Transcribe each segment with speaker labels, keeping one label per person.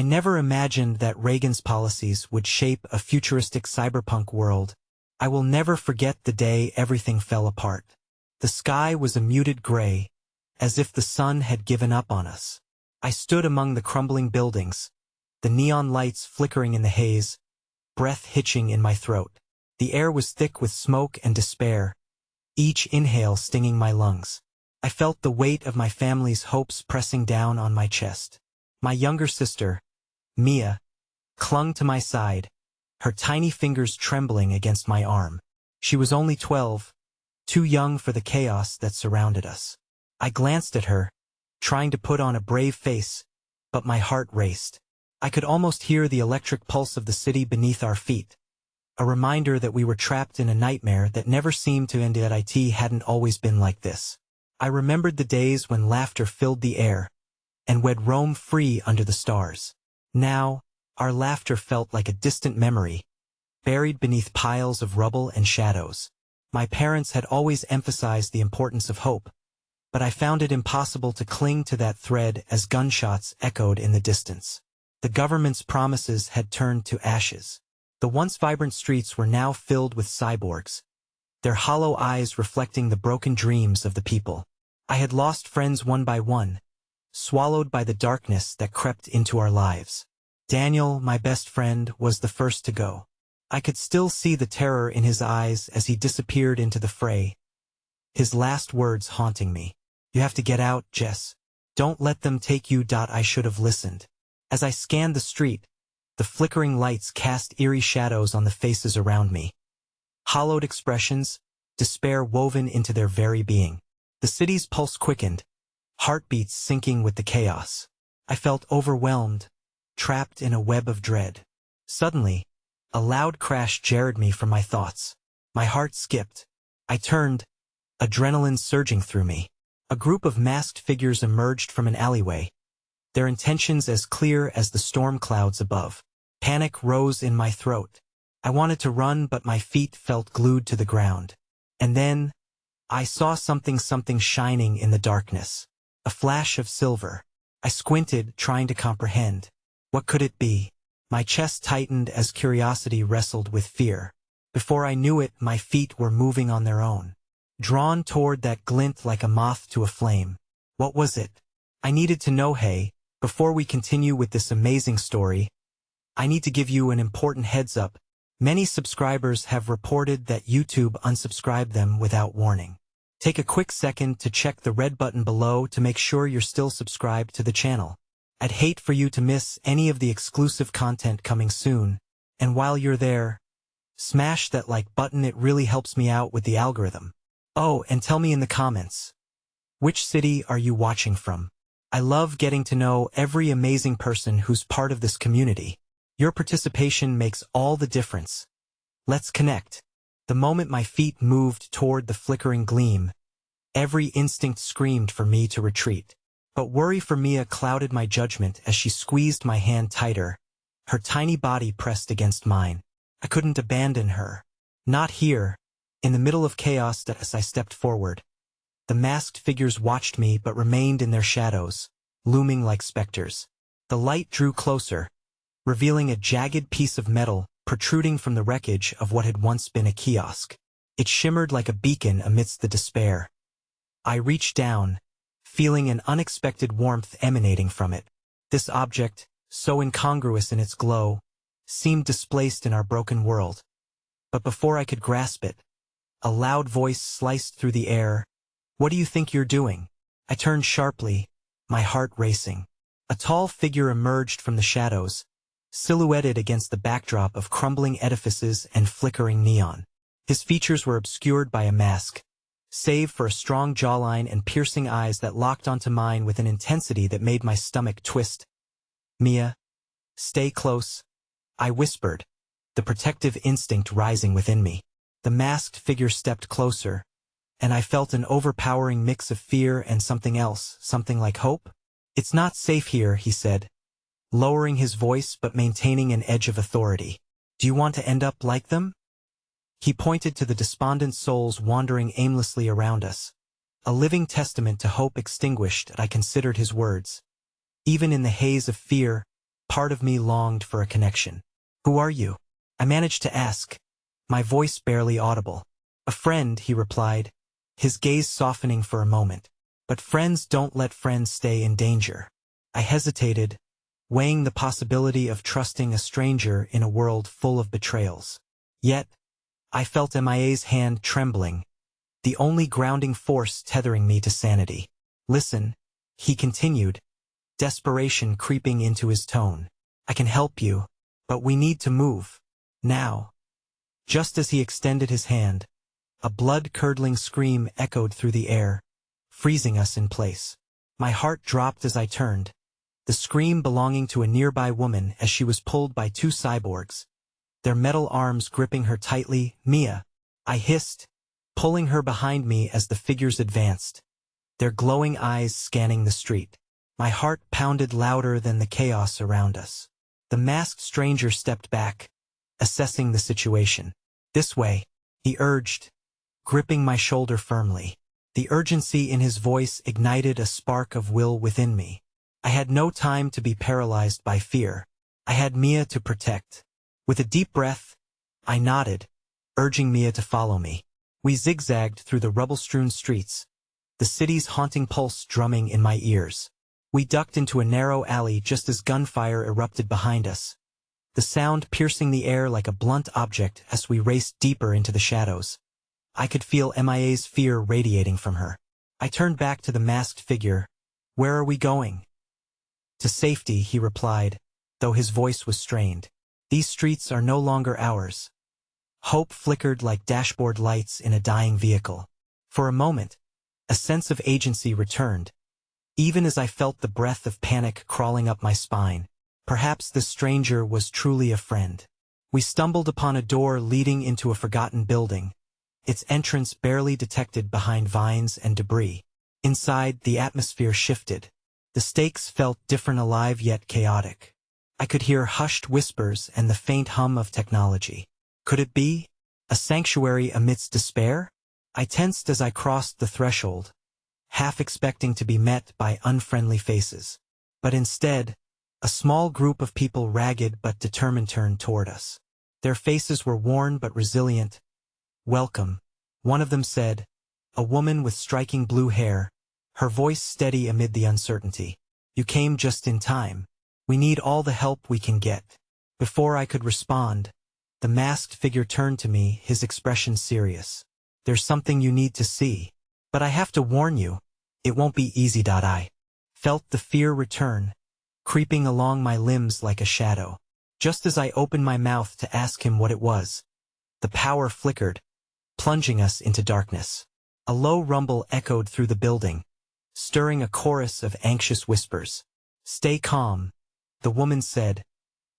Speaker 1: I never imagined that Reagan's policies would shape a futuristic cyberpunk world. I will never forget the day everything fell apart. The sky was a muted gray, as if the sun had given up on us. I stood among the crumbling buildings, the neon lights flickering in the haze, breath hitching in my throat. The air was thick with smoke and despair, each inhale stinging my lungs. I felt the weight of my family's hopes pressing down on my chest. My younger sister, Mia, clung to my side, her tiny fingers trembling against my arm. She was only 12, too young for the chaos that surrounded us. I glanced at her, trying to put on a brave face, but my heart raced. I could almost hear the electric pulse of the city beneath our feet, a reminder that we were trapped in a nightmare that never seemed to end. That it hadn't always been like this. I remembered the days when laughter filled the air, and we'd roam free under the stars. Now, our laughter felt like a distant memory, buried beneath piles of rubble and shadows. My parents had always emphasized the importance of hope, but I found it impossible to cling to that thread as gunshots echoed in the distance. The government's promises had turned to ashes. The once vibrant streets were now filled with cyborgs, their hollow eyes reflecting the broken dreams of the people. I had lost friends one by one, swallowed by the darkness that crept into our lives. Daniel, my best friend, was the first to go. I could still see the terror in his eyes as he disappeared into the fray, his last words haunting me. "You have to get out, Jess. Don't let them take you." I should have listened. As I scanned the street, the flickering lights cast eerie shadows on the faces around me. Hollowed expressions, despair woven into their very being. The city's pulse quickened, heartbeats syncing with the chaos. I felt overwhelmed, trapped in a web of dread. Suddenly, a loud crash jarred me from my thoughts. My heart skipped. I turned, adrenaline surging through me. A group of masked figures emerged from an alleyway, their intentions as clear as the storm clouds above. Panic rose in my throat. I wanted to run, but my feet felt glued to the ground. And then, I saw something shining in the darkness. A flash of silver. I squinted, trying to comprehend. What could it be? My chest tightened as curiosity wrestled with fear. Before I knew it, my feet were moving on their own, drawn toward that glint like a moth to a flame. What was it? I needed to know. Hey, before we continue with this amazing story, I need to give you an important heads up. Many subscribers have reported that YouTube unsubscribed them without warning. Take a quick second to check the red button below to make sure you're still subscribed to the channel. I'd hate for you to miss any of the exclusive content coming soon, and while you're there, smash that like button. It really helps me out with the algorithm. Oh, and tell me in the comments, which city are you watching from? I love getting to know every amazing person who's part of this community. Your participation makes all the difference. Let's connect. The moment my feet moved toward the flickering gleam, every instinct screamed for me to retreat. But worry for Mia clouded my judgment as she squeezed my hand tighter, her tiny body pressed against mine. I couldn't abandon her. Not here. In the middle of chaos, as I stepped forward, the masked figures watched me but remained in their shadows, looming like specters. The light drew closer, revealing a jagged piece of metal protruding from the wreckage of what had once been a kiosk. It shimmered like a beacon amidst the despair. I reached down, feeling an unexpected warmth emanating from it. This object, so incongruous in its glow, seemed displaced in our broken world. But before I could grasp it, a loud voice sliced through the air. "What do you think you're doing?" I turned sharply, my heart racing. A tall figure emerged from the shadows, silhouetted against the backdrop of crumbling edifices and flickering neon. His features were obscured by a mask, save for a strong jawline and piercing eyes that locked onto mine with an intensity that made my stomach twist. "Mia, stay close," I whispered, the protective instinct rising within me. The masked figure stepped closer, and I felt an overpowering mix of fear and something else, something like hope. "It's not safe here," he said, lowering his voice but maintaining an edge of authority. "Do you want to end up like them?" He pointed to the despondent souls wandering aimlessly around us. A living testament to hope extinguished, I considered his words. Even in the haze of fear, part of me longed for a connection. "Who are you?" I managed to ask, my voice barely audible. "A friend," he replied, his gaze softening for a moment. "But friends don't let friends stay in danger." I hesitated, weighing the possibility of trusting a stranger in a world full of betrayals. Yet, I felt MIA's hand trembling, the only grounding force tethering me to sanity. "Listen," he continued, desperation creeping into his tone. "I can help you, but we need to move. Now." Just as he extended his hand, a blood-curdling scream echoed through the air, freezing us in place. My heart dropped as I turned, the scream belonging to a nearby woman as she was pulled by two cyborgs, their metal arms gripping her tightly. "Mia," I hissed, pulling her behind me as the figures advanced, their glowing eyes scanning the street. My heart pounded louder than the chaos around us. The masked stranger stepped back, assessing the situation. "This way," he urged, gripping my shoulder firmly. The urgency in his voice ignited a spark of will within me. I had no time to be paralyzed by fear. I had Mia to protect. With a deep breath, I nodded, urging Mia to follow me. We zigzagged through the rubble-strewn streets, the city's haunting pulse drumming in my ears. We ducked into a narrow alley just as gunfire erupted behind us, the sound piercing the air like a blunt object as we raced deeper into the shadows. I could feel MIA's fear radiating from her. I turned back to the masked figure. "Where are we going?" "To safety," he replied, though his voice was strained. "These streets are no longer ours." Hope flickered like dashboard lights in a dying vehicle. For a moment, a sense of agency returned, even as I felt the breath of panic crawling up my spine. Perhaps the stranger was truly a friend. We stumbled upon a door leading into a forgotten building, its entrance barely detected behind vines and debris. Inside, the atmosphere shifted. The stakes felt different, alive yet chaotic. I could hear hushed whispers and the faint hum of technology. Could it be a sanctuary amidst despair? I tensed as I crossed the threshold, half expecting to be met by unfriendly faces. But instead, a small group of people, ragged but determined, turned toward us. Their faces were worn but resilient. "Welcome," one of them said, a woman with striking blue hair, her voice steady amid the uncertainty. "You came just in time. We need all the help we can get." Before I could respond, the masked figure turned to me, his expression serious. "There's something you need to see. But I have to warn you, it won't be easy." I felt the fear return, creeping along my limbs like a shadow. Just as I opened my mouth to ask him what it was, the power flickered, plunging us into darkness. A low rumble echoed through the building, stirring a chorus of anxious whispers. "Stay calm," the woman said,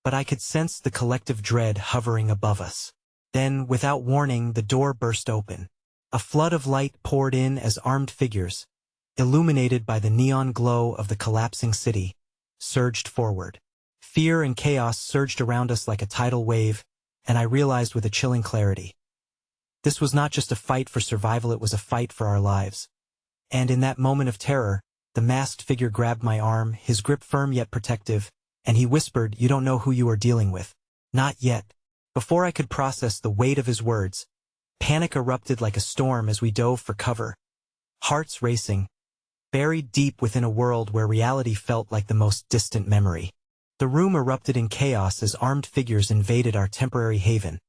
Speaker 1: but I could sense the collective dread hovering above us. Then, without warning, the door burst open. A flood of light poured in as armed figures, illuminated by the neon glow of the collapsing city, surged forward. Fear and chaos surged around us like a tidal wave, and I realized with a chilling clarity, this was not just a fight for survival, it was a fight for our lives. And in that moment of terror, the masked figure grabbed my arm, his grip firm yet protective, and he whispered, "You don't know who you are dealing with." "Not yet." Before I could process the weight of his words, panic erupted like a storm as we dove for cover, hearts racing, buried deep within a world where reality felt like the most distant memory. The room erupted in chaos as armed figures invaded our temporary haven,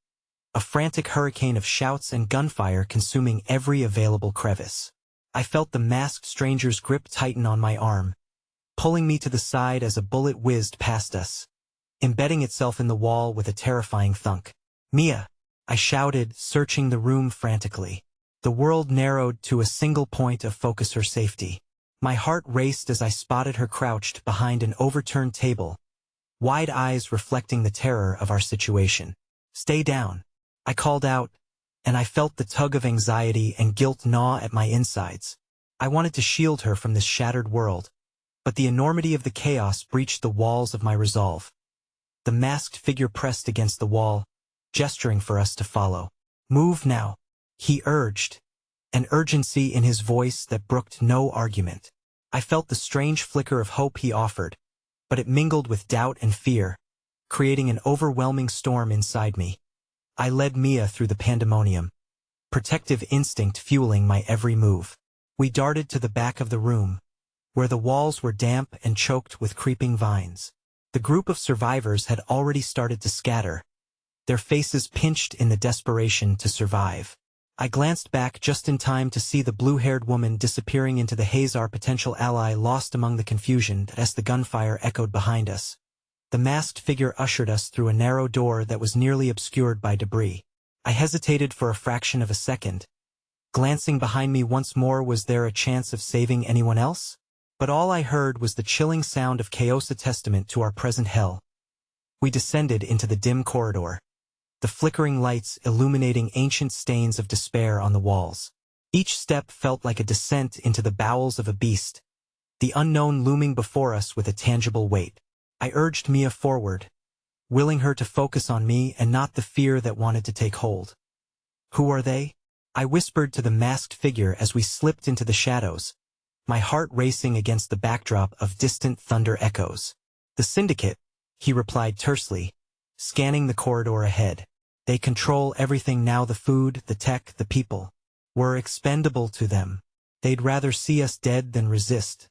Speaker 1: a frantic hurricane of shouts and gunfire consuming every available crevice. I felt the masked stranger's grip tighten on my arm, pulling me to the side as a bullet whizzed past us, embedding itself in the wall with a terrifying thunk. "Mia!" I shouted, searching the room frantically. The world narrowed to a single point of focus: her safety. My heart raced as I spotted her crouched behind an overturned table, wide eyes reflecting the terror of our situation. "Stay down," I called out, and I felt the tug of anxiety and guilt gnaw at my insides. I wanted to shield her from this shattered world, but the enormity of the chaos breached the walls of my resolve. The masked figure pressed against the wall, gesturing for us to follow. "Move now," he urged, an urgency in his voice that brooked no argument. I felt the strange flicker of hope he offered, but it mingled with doubt and fear, creating an overwhelming storm inside me. I led Mia through the pandemonium, protective instinct fueling my every move. We darted to the back of the room, where the walls were damp and choked with creeping vines. The group of survivors had already started to scatter, their faces pinched in the desperation to survive. I glanced back just in time to see the blue-haired woman disappearing into the haze, our potential ally lost among the confusion as the gunfire echoed behind us. The masked figure ushered us through a narrow door that was nearly obscured by debris. I hesitated for a fraction of a second, glancing behind me once more. Was there a chance of saving anyone else? But all I heard was the chilling sound of chaos, a testament to our present hell. We descended into the dim corridor, the flickering lights illuminating ancient stains of despair on the walls. Each step felt like a descent into the bowels of a beast, the unknown looming before us with a tangible weight. I urged Mia forward, willing her to focus on me and not the fear that wanted to take hold. "Who are they?" I whispered to the masked figure as we slipped into the shadows, my heart racing against the backdrop of distant thunder echoes. "The Syndicate," he replied tersely, scanning the corridor ahead. "They control everything now, the food, the tech, the people. We're expendable to them. They'd rather see us dead than resist."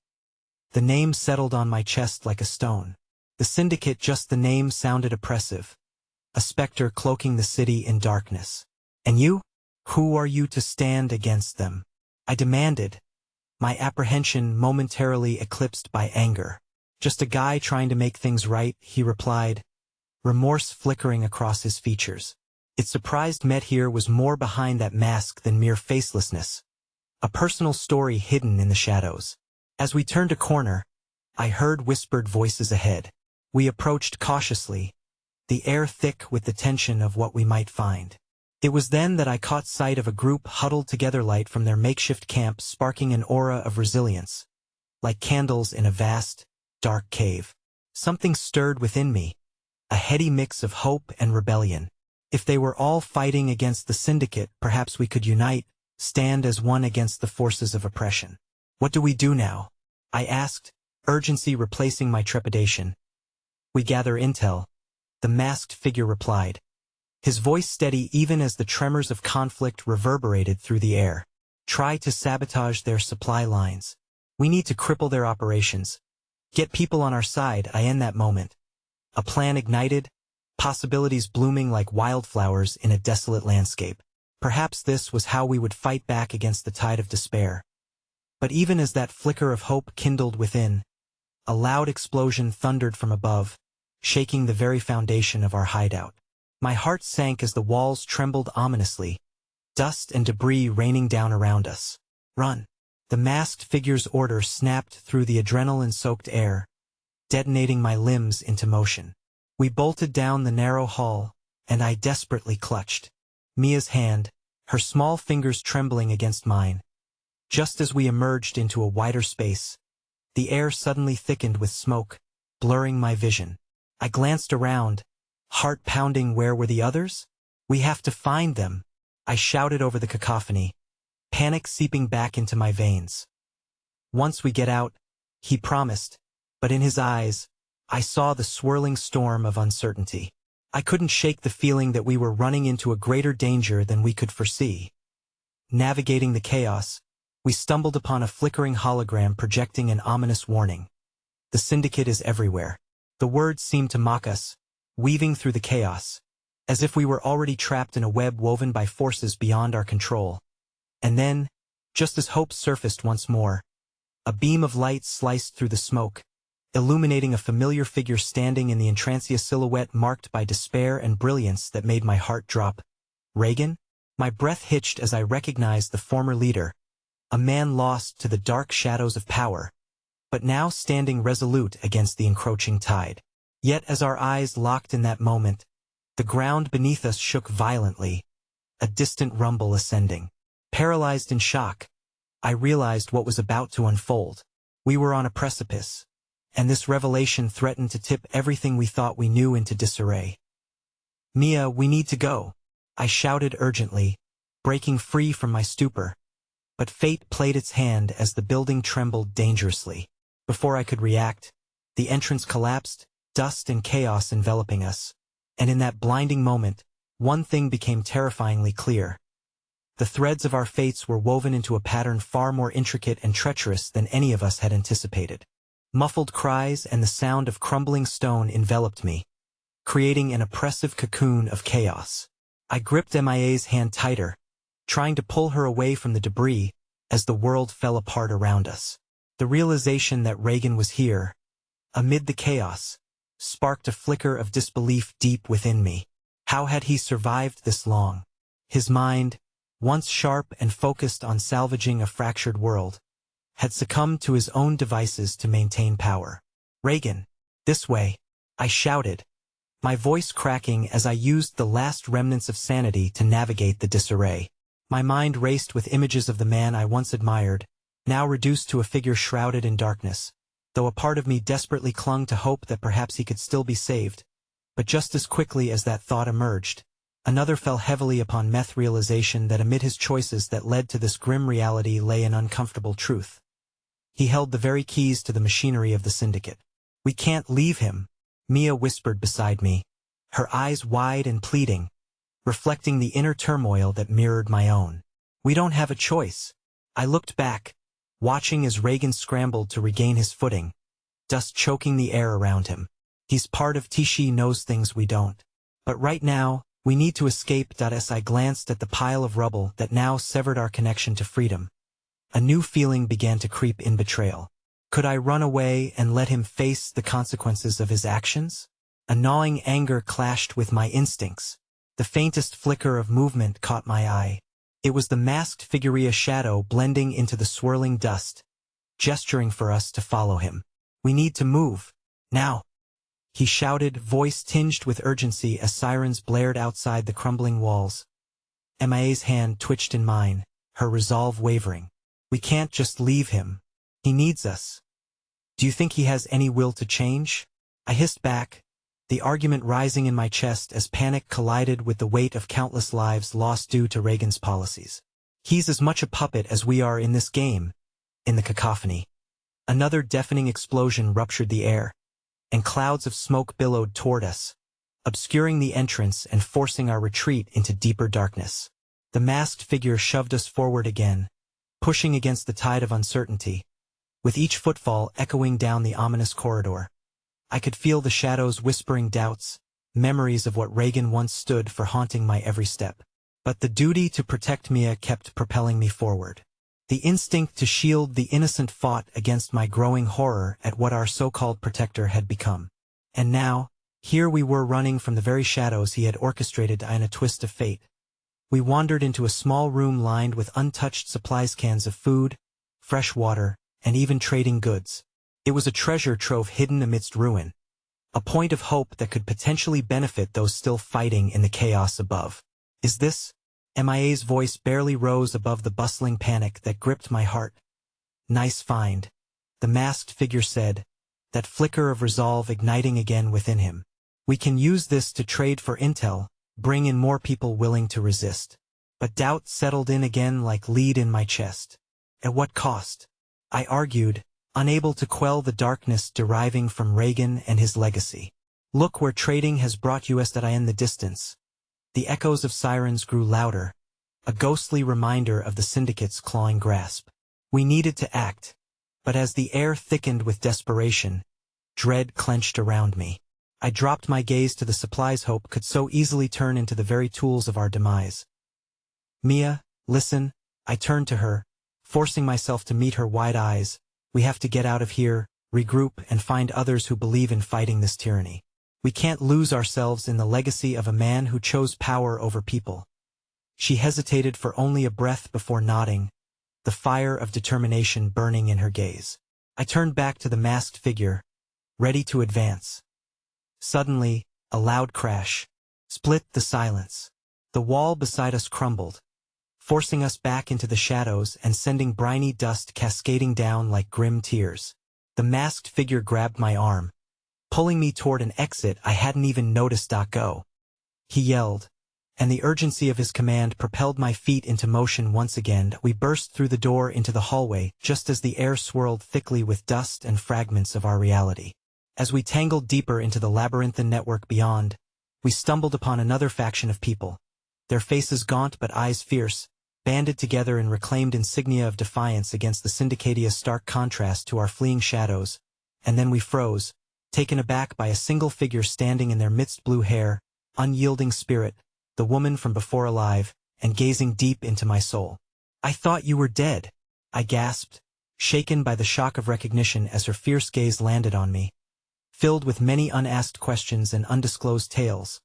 Speaker 1: The name settled on my chest like a stone. The Syndicate, just the name sounded oppressive. A specter cloaking the city in darkness. "And you? Who are you to stand against them?" I demanded, my apprehension momentarily eclipsed by anger. "Just a guy trying to make things right," he replied, remorse flickering across his features. It surprised me here was more behind that mask than mere facelessness. A personal story hidden in the shadows. As we turned a corner, I heard whispered voices ahead. We approached cautiously, the air thick with the tension of what we might find. It was then that I caught sight of a group huddled together, light from their makeshift camp sparking an aura of resilience, like candles in a vast, dark cave. Something stirred within me, a heady mix of hope and rebellion. If they were all fighting against the Syndicate, perhaps we could unite, stand as one against the forces of oppression. "What do we do now?" I asked, urgency replacing my trepidation. "We gather intel," the masked figure replied, his voice steady even as the tremors of conflict reverberated through the air. "Try to sabotage their supply lines. We need to cripple their operations. Get people on our side." I in that moment, a plan ignited, possibilities blooming like wildflowers in a desolate landscape. Perhaps this was how we would fight back against the tide of despair. But even as that flicker of hope kindled within, a loud explosion thundered from above, shaking the very foundation of our hideout. My heart sank as the walls trembled ominously, dust and debris raining down around us. "Run!" The masked figure's order snapped through the adrenaline-soaked air, detonating my limbs into motion. We bolted down the narrow hall, and I desperately clutched Mia's hand, her small fingers trembling against mine. Just as we emerged into a wider space, the air suddenly thickened with smoke, blurring my vision. I glanced around, heart pounding. Where were the others? "We have to find them," I shouted over the cacophony, panic seeping back into my veins. "Once we get out," he promised, but in his eyes, I saw the swirling storm of uncertainty. I couldn't shake the feeling that we were running into a greater danger than we could foresee. Navigating the chaos, we stumbled upon a flickering hologram projecting an ominous warning. "The Syndicate is everywhere." The words seemed to mock us, weaving through the chaos, as if we were already trapped in a web woven by forces beyond our control. And then, just as hope surfaced once more, a beam of light sliced through the smoke, illuminating a familiar figure standing in the entranced silhouette marked by despair and brilliance that made my heart drop. "Reagan?" My breath hitched as I recognized the former leader, a man lost to the dark shadows of power, but now standing resolute against the encroaching tide. Yet as our eyes locked in that moment, the ground beneath us shook violently, a distant rumble ascending. Paralyzed in shock, I realized what was about to unfold. We were on a precipice, and this revelation threatened to tip everything we thought we knew into disarray. "Mia, we need to go," I shouted urgently, breaking free from my stupor. But fate played its hand as the building trembled dangerously. Before I could react, The entrance collapsed, dust and chaos enveloping us. And in that blinding moment, one thing became terrifyingly clear. The threads of our fates were woven into a pattern far more intricate and treacherous than any of us had anticipated. Muffled cries and the sound of crumbling stone enveloped me, creating an oppressive cocoon of chaos. I gripped MIA's hand tighter, trying to pull her away from the debris as the world fell apart around us. The realization that Reagan was here, amid the chaos, sparked a flicker of disbelief deep within me. How had he survived this long? His mind, once sharp and focused on salvaging a fractured world, had succumbed to his own devices to maintain power. "Reagan, this way," I shouted, my voice cracking as I used the last remnants of sanity to navigate the disarray. My mind raced with images of the man I once admired, now reduced to a figure shrouded in darkness, though a part of me desperately clung to hope that perhaps he could still be saved. But just as quickly as that thought emerged, another fell heavily upon Meth's realization that amid his choices that led to this grim reality lay an uncomfortable truth. He held the very keys to the machinery of the syndicate. "We can't leave him," Mia whispered beside me, her eyes wide and pleading, reflecting the inner turmoil that mirrored my own. "We don't have a choice." I looked back, watching as Reagan scrambled to regain his footing, dust choking the air around him. "He's part of Tishi knows things we don't. But right now, we need to escape." As I glanced at the pile of rubble that now severed our connection to freedom, a new feeling began to creep in: betrayal. Could I run away and let him face the consequences of his actions? A gnawing anger clashed with my instincts. The faintest flicker of movement caught my eye. It was the masked figure's shadow blending into the swirling dust, gesturing for us to follow him. "We need to move. Now," he shouted, voice tinged with urgency as sirens blared outside the crumbling walls. MIA's hand twitched in mine, her resolve wavering. "We can't just leave him. He needs us. Do you think he has any will to change?" I hissed back, the argument rising in my chest as panic collided with the weight of countless lives lost due to Reagan's policies. "He's as much a puppet as we are in this game." In the cacophony, another deafening explosion ruptured the air, and clouds of smoke billowed toward us, obscuring the entrance and forcing our retreat into deeper darkness. The masked figure shoved us forward again, pushing against the tide of uncertainty, with each footfall echoing down the ominous corridor. I could feel the shadows whispering doubts, memories of what Reagan once stood for haunting my every step. But the duty to protect Mia kept propelling me forward. The instinct to shield the innocent fought against my growing horror at what our so-called protector had become. And now, here we were running from the very shadows he had orchestrated in a twist of fate. We wandered into a small room lined with untouched supplies, cans of food, fresh water, and even trading goods. It was a treasure trove hidden amidst ruin, a point of hope that could potentially benefit those still fighting in the chaos above. "Is this?" MIA's voice barely rose above the bustling panic that gripped my heart. "Nice find," the masked figure said, that flicker of resolve igniting again within him. "We can use this to trade for intel, bring in more people willing to resist." But doubt settled in again like lead in my chest. "At what cost?" I argued, unable to quell the darkness deriving from Reagan and his legacy. "Look where trading has brought us." In the distance, the echoes of sirens grew louder, a ghostly reminder of the syndicate's clawing grasp. We needed to act, but as the air thickened with desperation, dread clenched around me. I dropped my gaze to the supplies hope could so easily turn into the very tools of our demise. "Mia, listen," I turned to her, forcing myself to meet her wide eyes. "We have to get out of here, regroup, and find others who believe in fighting this tyranny. We can't lose ourselves in the legacy of a man who chose power over people." She hesitated for only a breath before nodding, the fire of determination burning in her gaze. I turned back to the masked figure, ready to advance. Suddenly, a loud crash split the silence. The wall beside us crumbled, forcing us back into the shadows and sending briny dust cascading down like grim tears. The masked figure grabbed my arm, pulling me toward an exit I hadn't even noticed. "Go!" he yelled, and the urgency of his command propelled my feet into motion once again. We burst through the door into the hallway just as the air swirled thickly with dust and fragments of our reality. As we tangled deeper into the labyrinthine network beyond, we stumbled upon another faction of people, their faces gaunt but eyes fierce, banded together in reclaimed insignia of defiance against the Syndicatia's stark contrast to our fleeing shadows, and then we froze, taken aback by a single figure standing in their midst, blue hair, unyielding spirit, the woman from before alive, and gazing deep into my soul. "I thought you were dead," I gasped, shaken by the shock of recognition as her fierce gaze landed on me, filled with many unasked questions and undisclosed tales.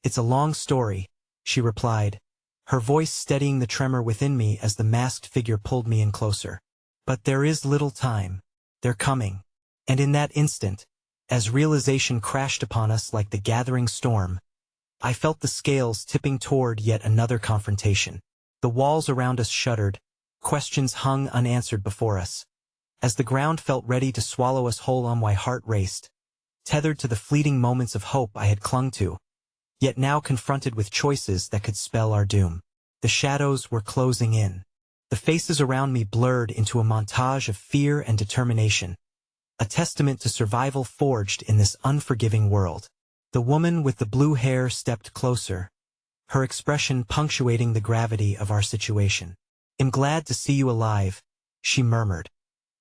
Speaker 1: "It's a long story," she replied, her voice steadying the tremor within me as the masked figure pulled me in closer. "But there is little time. They're coming." And in that instant, as realization crashed upon us like the gathering storm, I felt the scales tipping toward yet another confrontation. The walls around us shuddered, questions hung unanswered before us. As the ground felt ready to swallow us whole, my heart raced, tethered to the fleeting moments of hope I had clung to, yet now confronted with choices that could spell our doom. The shadows were closing in. The faces around me blurred into a montage of fear and determination, a testament to survival forged in this unforgiving world. The woman with the blue hair stepped closer, her expression punctuating the gravity of our situation. "I'm glad to see you alive," she murmured,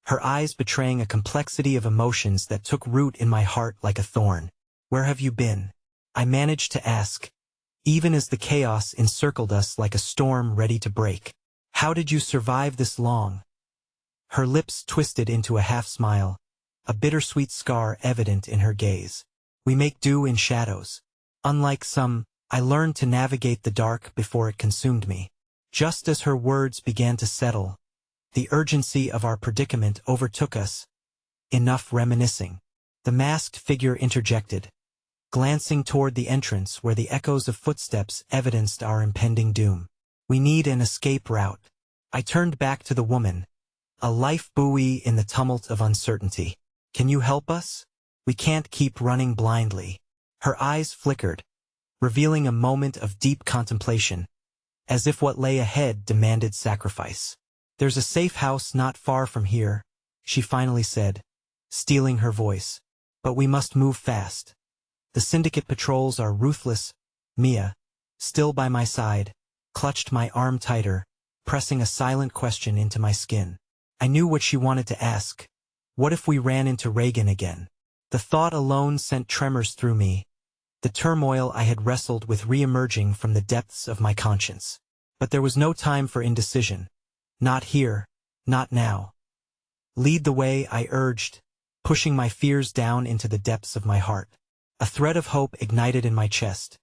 Speaker 1: her eyes betraying a complexity of emotions that took root in my heart like a thorn. "Where have you been?" I managed to ask, even as the chaos encircled us like a storm ready to break. "How did you survive this long?" Her lips twisted into a half-smile, a bittersweet scar evident in her gaze. "We make do in shadows. Unlike some, I learned to navigate the dark before it consumed me." Just as her words began to settle, the urgency of our predicament overtook us. "Enough reminiscing," the masked figure interjected, glancing toward the entrance where the echoes of footsteps evidenced our impending doom. "We need an escape route." I turned back to the woman, a life buoy in the tumult of uncertainty. "Can you help us? We can't keep running blindly." Her eyes flickered, revealing a moment of deep contemplation, as if what lay ahead demanded sacrifice. "There's a safe house not far from here," she finally said, steeling her voice. "But we must move fast. The syndicate patrols are ruthless." Mia, still by my side, clutched my arm tighter, pressing a silent question into my skin. I knew what she wanted to ask. What if we ran into Reagan again? The thought alone sent tremors through me, the turmoil I had wrestled with re-emerging from the depths of my conscience. But there was no time for indecision. Not here, not now. "Lead the way," I urged, pushing my fears down into the depths of my heart. A thread of hope ignited in my chest.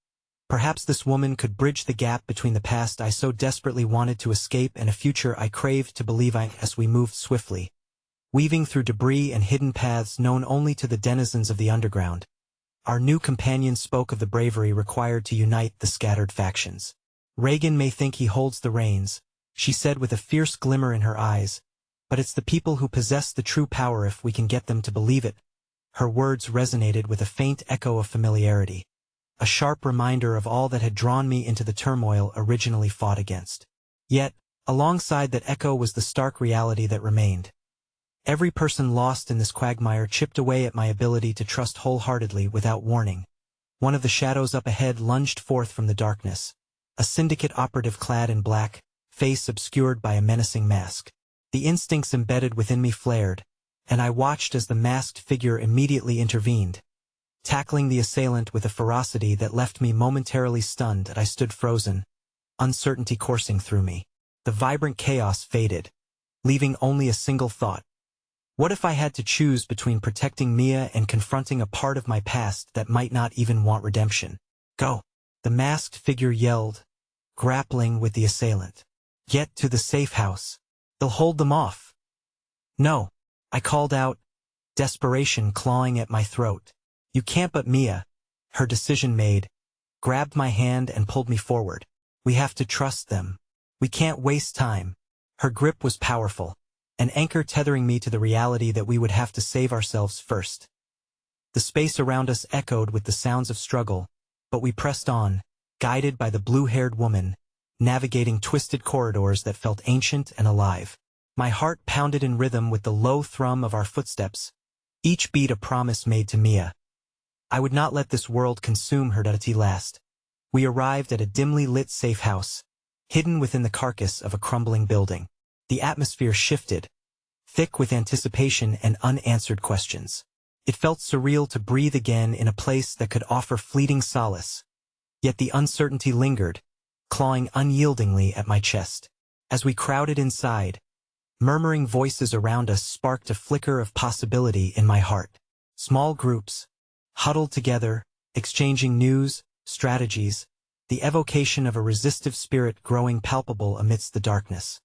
Speaker 1: Perhaps this woman could bridge the gap between the past I so desperately wanted to escape and a future I craved to believe in. As we moved swiftly, weaving through debris and hidden paths known only to the denizens of the underground, our new companion spoke of the bravery required to unite the scattered factions. "Reagan may think he holds the reins," she said with a fierce glimmer in her eyes, "but it's the people who possess the true power if we can get them to believe it." Her words resonated with a faint echo of familiarity, a sharp reminder of all that had drawn me into the turmoil originally fought against. Yet, alongside that echo was the stark reality that remained. Every person lost in this quagmire chipped away at my ability to trust wholeheartedly. Without warning, one of the shadows up ahead lunged forth from the darkness, a syndicate operative clad in black, face obscured by a menacing mask. The instincts embedded within me flared, and I watched as the masked figure immediately intervened, tackling the assailant with a ferocity that left me momentarily stunned. I stood frozen, uncertainty coursing through me. The vibrant chaos faded, leaving only a single thought. What if I had to choose between protecting Mia and confronting a part of my past that might not even want redemption? "Go!" the masked figure yelled, grappling with the assailant. "Get to the safe house. They'll hold them off." "No," I called out, desperation clawing at my throat. "You can't." But Mia, her decision made, grabbed my hand and pulled me forward. "We have to trust them. We can't waste time." Her grip was powerful, an anchor tethering me to the reality that we would have to save ourselves first. The space around us echoed with the sounds of struggle, but we pressed on, guided by the blue-haired woman, navigating twisted corridors that felt ancient and alive. My heart pounded in rhythm with the low thrum of our footsteps, each beat a promise made to Mia. I would not let this world consume her at last. We arrived at a dimly lit safe house, hidden within the carcass of a crumbling building. The atmosphere shifted, thick with anticipation and unanswered questions. It felt surreal to breathe again in a place that could offer fleeting solace. Yet the uncertainty lingered, clawing unyieldingly at my chest. As we crowded inside, murmuring voices around us sparked a flicker of possibility in my heart. Small groups, huddled together, exchanging news, strategies, the evocation of a resistive spirit growing palpable amidst the darkness.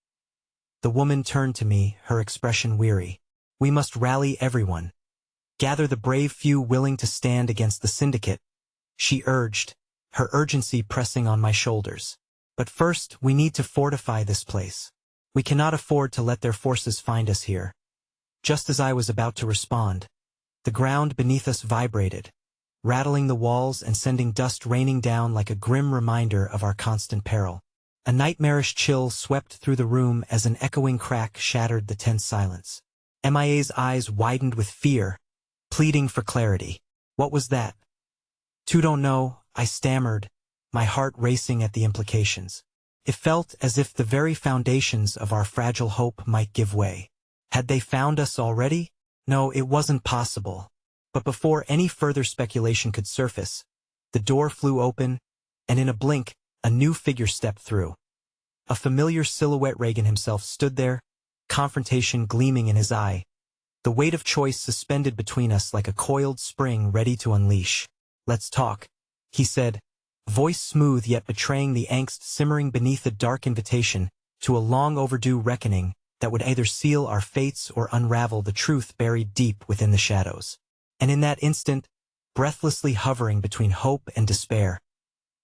Speaker 1: The woman turned to me, her expression weary. We must rally everyone. Gather the brave few willing to stand against the syndicate, she urged, her urgency pressing on my shoulders. But first, we need to fortify this place. We cannot afford to let their forces find us here. Just as I was about to respond, the ground beneath us vibrated, rattling the walls and sending dust raining down like a grim reminder of our constant peril. A nightmarish chill swept through the room as an echoing crack shattered the tense silence. MIA's eyes widened with fear, pleading for clarity. What was that? Don't know, I stammered, my heart racing at the implications. It felt as if the very foundations of our fragile hope might give way. Had they found us already? No, it wasn't possible. But before any further speculation could surface, the door flew open, and in a blink, a new figure stepped through. A familiar silhouette. Reagan himself stood there, confrontation gleaming in his eye, the weight of choice suspended between us like a coiled spring ready to unleash. Let's talk, he said, voice smooth yet betraying the angst simmering beneath a dark invitation to a long-overdue reckoning that would either seal our fates or unravel the truth buried deep within the shadows. And in that instant, breathlessly hovering between hope and despair,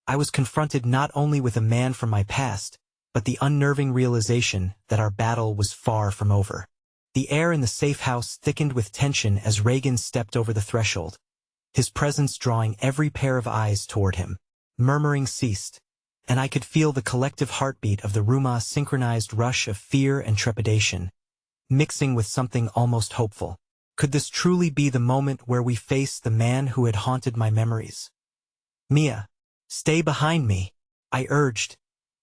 Speaker 1: I was confronted not only with a man from my past, but the unnerving realization that our battle was far from over. The air in the safe house thickened with tension as Reagan stepped over the threshold, his presence drawing every pair of eyes toward him. Murmuring ceased, and I could feel the collective heartbeat of the room, a synchronized rush of fear and trepidation, mixing with something almost hopeful. Could this truly be the moment where we face the man who had haunted my memories? Mia, stay behind me, I urged,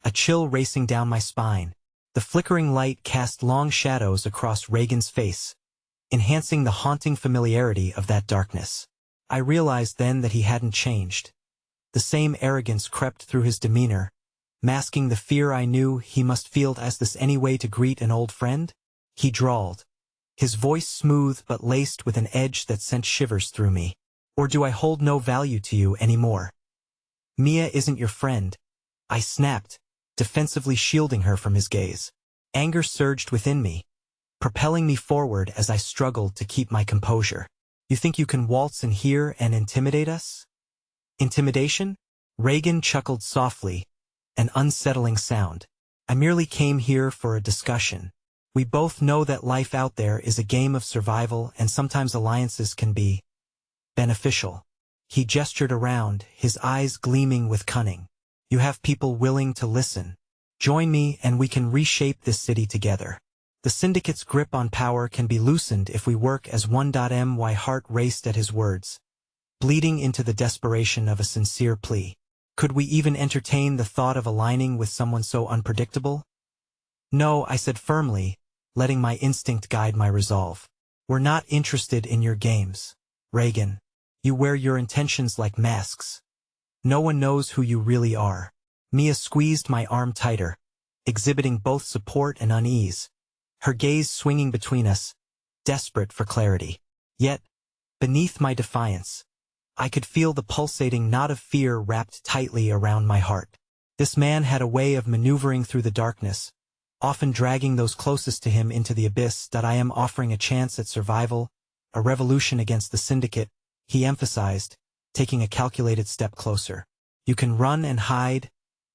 Speaker 1: a chill racing down my spine. The flickering light cast long shadows across Reagan's face, enhancing the haunting familiarity of that darkness. I realized then that he hadn't changed. The same arrogance crept through his demeanor, masking the fear I knew he must feel. As this any way to greet an old friend? He drawled, his voice smooth but laced with an edge that sent shivers through me. Or do I hold no value to you anymore? Mia isn't your friend, I snapped, defensively shielding her from his gaze. Anger surged within me, propelling me forward as I struggled to keep my composure. You think you can waltz in here and intimidate us? Intimidation? Reagan chuckled softly, an unsettling sound. I merely came here for a discussion. We both know that life out there is a game of survival and sometimes alliances can be beneficial. He gestured around, his eyes gleaming with cunning. You have people willing to listen. Join me and we can reshape this city together. The syndicate's grip on power can be loosened if we work as one. My heart raced at his words, bleeding into the desperation of a sincere plea. Could we even entertain the thought of aligning with someone so unpredictable? No, I said firmly, letting my instinct guide my resolve. We're not interested in your games, Reagan. You wear your intentions like masks. No one knows who you really are. Mia squeezed my arm tighter, exhibiting both support and unease, her gaze swinging between us, desperate for clarity. Yet, beneath my defiance, I could feel the pulsating knot of fear wrapped tightly around my heart. This man had a way of maneuvering through the darkness, often dragging those closest to him into the abyss. I am offering a chance at survival, a revolution against the syndicate, he emphasized, taking a calculated step closer. You can run and hide,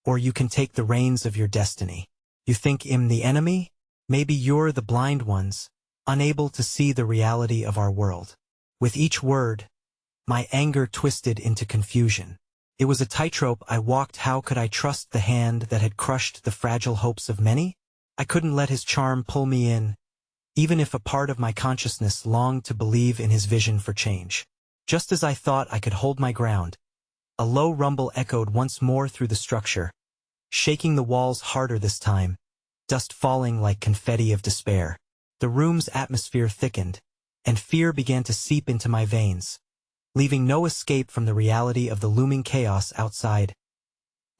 Speaker 1: or you can take the reins of your destiny. You think I'm the enemy? Maybe you're the blind ones, unable to see the reality of our world. With each word, my anger twisted into confusion. It was a tightrope I walked. How could I trust the hand that had crushed the fragile hopes of many? I couldn't let his charm pull me in, even if a part of my consciousness longed to believe in his vision for change. Just as I thought I could hold my ground, a low rumble echoed once more through the structure, shaking the walls harder this time, dust falling like confetti of despair. The room's atmosphere thickened, and fear began to seep into my veins, leaving no escape from the reality of the looming chaos outside.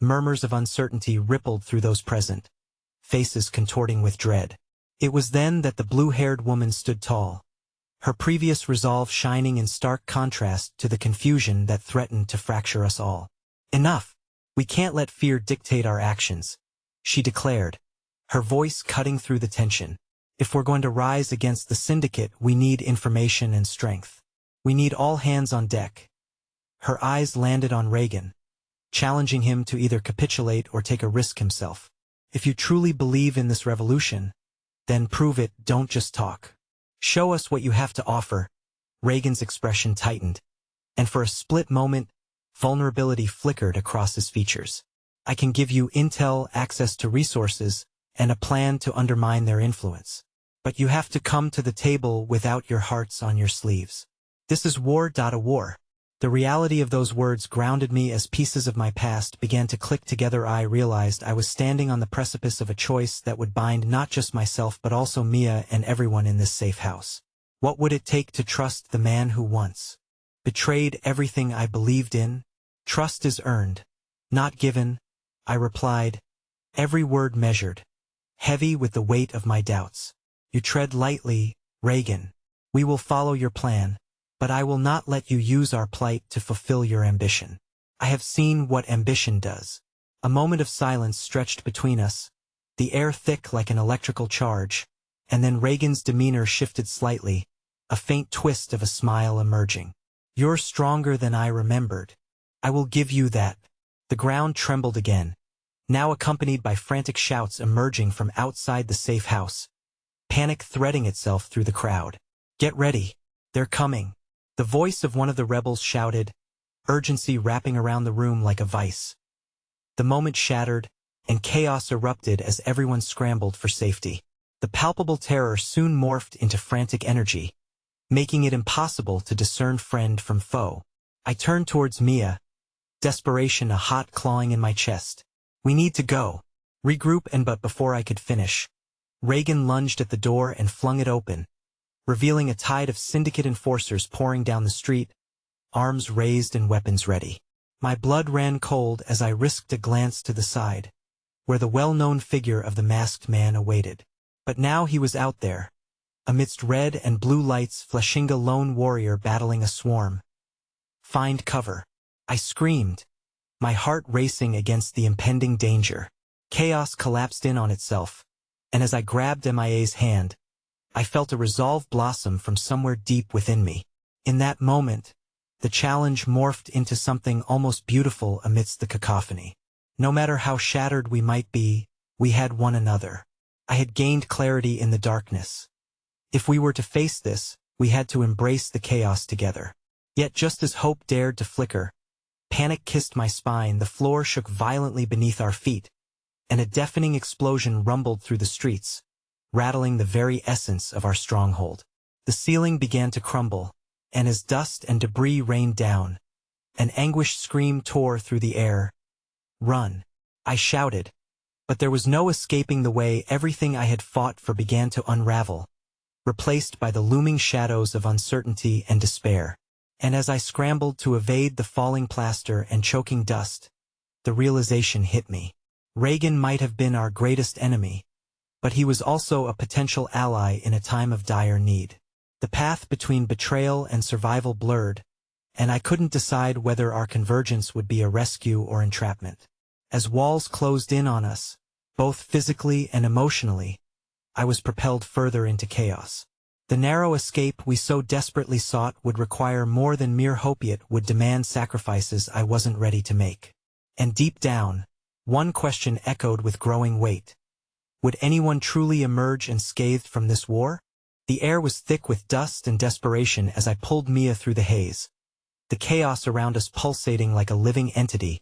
Speaker 1: Murmurs of uncertainty rippled through those present, faces contorting with dread. It was then that the blue-haired woman stood tall, her previous resolve shining in stark contrast to the confusion that threatened to fracture us all. "Enough! We can't let fear dictate our actions," she declared, her voice cutting through the tension. "If we're going to rise against the syndicate, we need information and strength. We need all hands on deck." Her eyes landed on Reagan, challenging him to either capitulate or take a risk himself. "If you truly believe in this revolution, then prove it, don't just talk. Show us what you have to offer." Reagan's expression tightened, and for a split moment, vulnerability flickered across his features. "I can give you intel, access to resources, and a plan to undermine their influence. But you have to come to the table without your hearts on your sleeves. This is war. A war." The reality of those words grounded me as pieces of my past began to click together. I realized I was standing on the precipice of a choice that would bind not just myself but also Mia and everyone in this safe house. What would it take to trust the man who once betrayed everything I believed in? "Trust is earned, not given," I replied, every word measured, heavy with the weight of my doubts. "You tread lightly, Reagan. We will follow your plan, but I will not let you use our plight to fulfill your ambition. I have seen what ambition does." A moment of silence stretched between us, the air thick like an electrical charge, and then Reagan's demeanor shifted slightly, a faint twist of a smile emerging. "You're stronger than I remembered. I will give you that." The ground trembled again, now accompanied by frantic shouts emerging from outside the safe house, panic threading itself through the crowd. "Get ready. They're coming." The voice of one of the rebels shouted, urgency wrapping around the room like a vice. The moment shattered, and chaos erupted as everyone scrambled for safety. The palpable terror soon morphed into frantic energy, making it impossible to discern friend from foe. I turned towards Mia, desperation a hot clawing in my chest. "We need to go. Regroup." But before I could finish, Reagan lunged at the door and flung it open, revealing a tide of syndicate enforcers pouring down the street, arms raised and weapons ready. My blood ran cold as I risked a glance to the side, where the well-known figure of the masked man awaited. But now he was out there, amidst red and blue lights, flashing a lone warrior battling a swarm. "Find cover," I screamed, my heart racing against the impending danger. Chaos collapsed in on itself, and as I grabbed MIA's hand, I felt a resolve blossom from somewhere deep within me. In that moment, the challenge morphed into something almost beautiful amidst the cacophony. No matter how shattered we might be, we had one another. I had gained clarity in the darkness. If we were to face this, we had to embrace the chaos together. Yet just as hope dared to flicker, panic kissed my spine, the floor shook violently beneath our feet, and a deafening explosion rumbled through the streets, rattling the very essence of our stronghold. The ceiling began to crumble, and as dust and debris rained down, an anguished scream tore through the air. "Run!" I shouted, but there was no escaping the way everything I had fought for began to unravel, replaced by the looming shadows of uncertainty and despair. And as I scrambled to evade the falling plaster and choking dust, the realization hit me. Reagan might have been our greatest enemy, but he was also a potential ally in a time of dire need. The path between betrayal and survival blurred, and I couldn't decide whether our convergence would be a rescue or entrapment. As walls closed in on us, both physically and emotionally, I was propelled further into chaos. The narrow escape we so desperately sought would require more than mere hope, yet would demand sacrifices I wasn't ready to make. And deep down, one question echoed with growing weight. Would anyone truly emerge unscathed from this war? The air was thick with dust and desperation as I pulled Mia through the haze, the chaos around us pulsating like a living entity,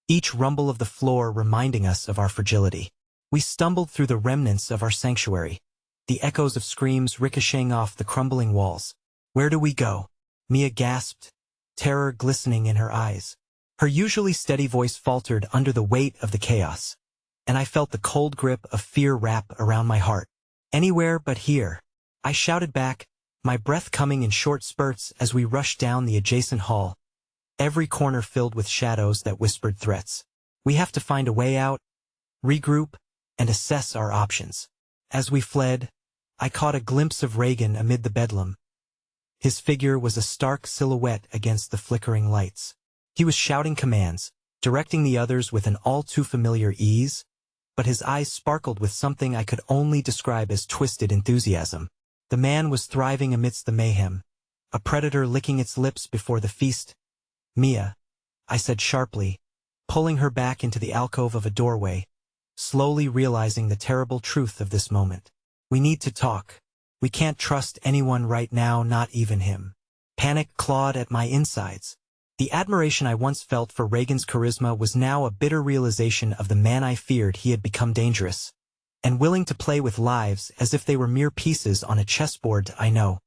Speaker 1: each rumble of the floor reminding us of our fragility. We stumbled through the remnants of our sanctuary, the echoes of screams ricocheting off the crumbling walls. "Where do we go?" Mia gasped, terror glistening in her eyes. Her usually steady voice faltered under the weight of the chaos, and I felt the cold grip of fear wrap around my heart. "Anywhere but here," I shouted back, my breath coming in short spurts as we rushed down the adjacent hall, every corner filled with shadows that whispered threats. "We have to find a way out, regroup, and assess our options." As we fled, I caught a glimpse of Reagan amid the bedlam. His figure was a stark silhouette against the flickering lights. He was shouting commands, directing the others with an all-too-familiar ease, but his eyes sparkled with something I could only describe as twisted enthusiasm. The man was thriving amidst the mayhem, a predator licking its lips before the feast. "Mia," I said sharply, pulling her back into the alcove of a doorway, slowly realizing the terrible truth of this moment. "We need to talk. We can't trust anyone right now, not even him." Panic clawed at my insides. The admiration I once felt for Reagan's charisma was now a bitter realization of the man I feared. He had become dangerous, and willing to play with lives as if they were mere pieces on a chessboard. "I know,"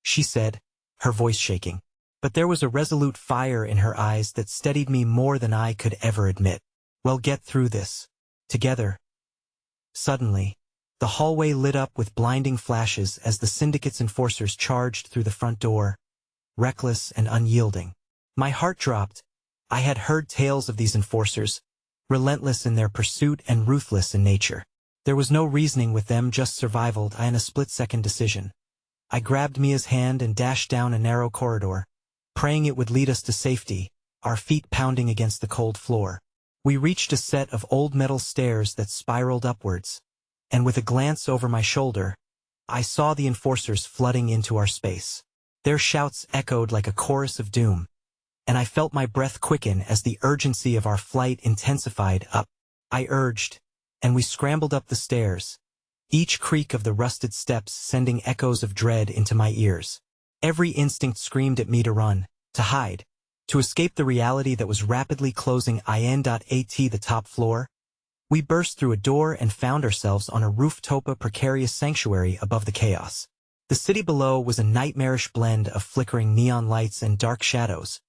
Speaker 1: she said, her voice shaking. But there was a resolute fire in her eyes that steadied me more than I could ever admit. "We'll get through this. Together." Suddenly, the hallway lit up with blinding flashes as the syndicate's enforcers charged through the front door, reckless and unyielding. My heart dropped. I had heard tales of these enforcers, relentless in their pursuit and ruthless in nature. There was no reasoning with them, just survival and a split-second decision. I grabbed Mia's hand and dashed down a narrow corridor, praying it would lead us to safety, our feet pounding against the cold floor. We reached a set of old metal stairs that spiraled upwards, and with a glance over my shoulder, I saw the enforcers flooding into our space. Their shouts echoed like a chorus of doom, and I felt my breath quicken as the urgency of our flight intensified. "Up," I urged, and we scrambled up the stairs, each creak of the rusted steps sending echoes of dread into my ears. Every instinct screamed at me to run, to hide, to escape the reality that was rapidly closing in. At the top floor, we burst through a door and found ourselves on a rooftop, a precarious sanctuary above the chaos. The city below was a nightmarish blend of flickering neon lights and dark shadows,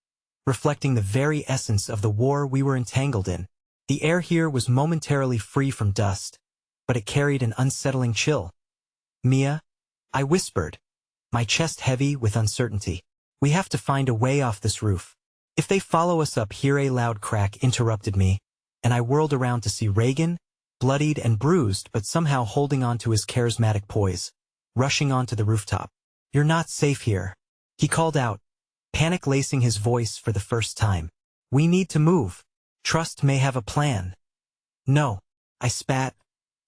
Speaker 1: reflecting the very essence of the war we were entangled in. The air here was momentarily free from dust, but it carried an unsettling chill. "Mia," I whispered, my chest heavy with uncertainty. "We have to find a way off this roof. If they follow us up here." A loud crack interrupted me, and I whirled around to see Reagan, bloodied and bruised but somehow holding on to his charismatic poise, rushing onto the rooftop. "You're not safe here," he called out, panic lacing his voice for the first time. "We need to move. Trust may have a plan." "No," I spat,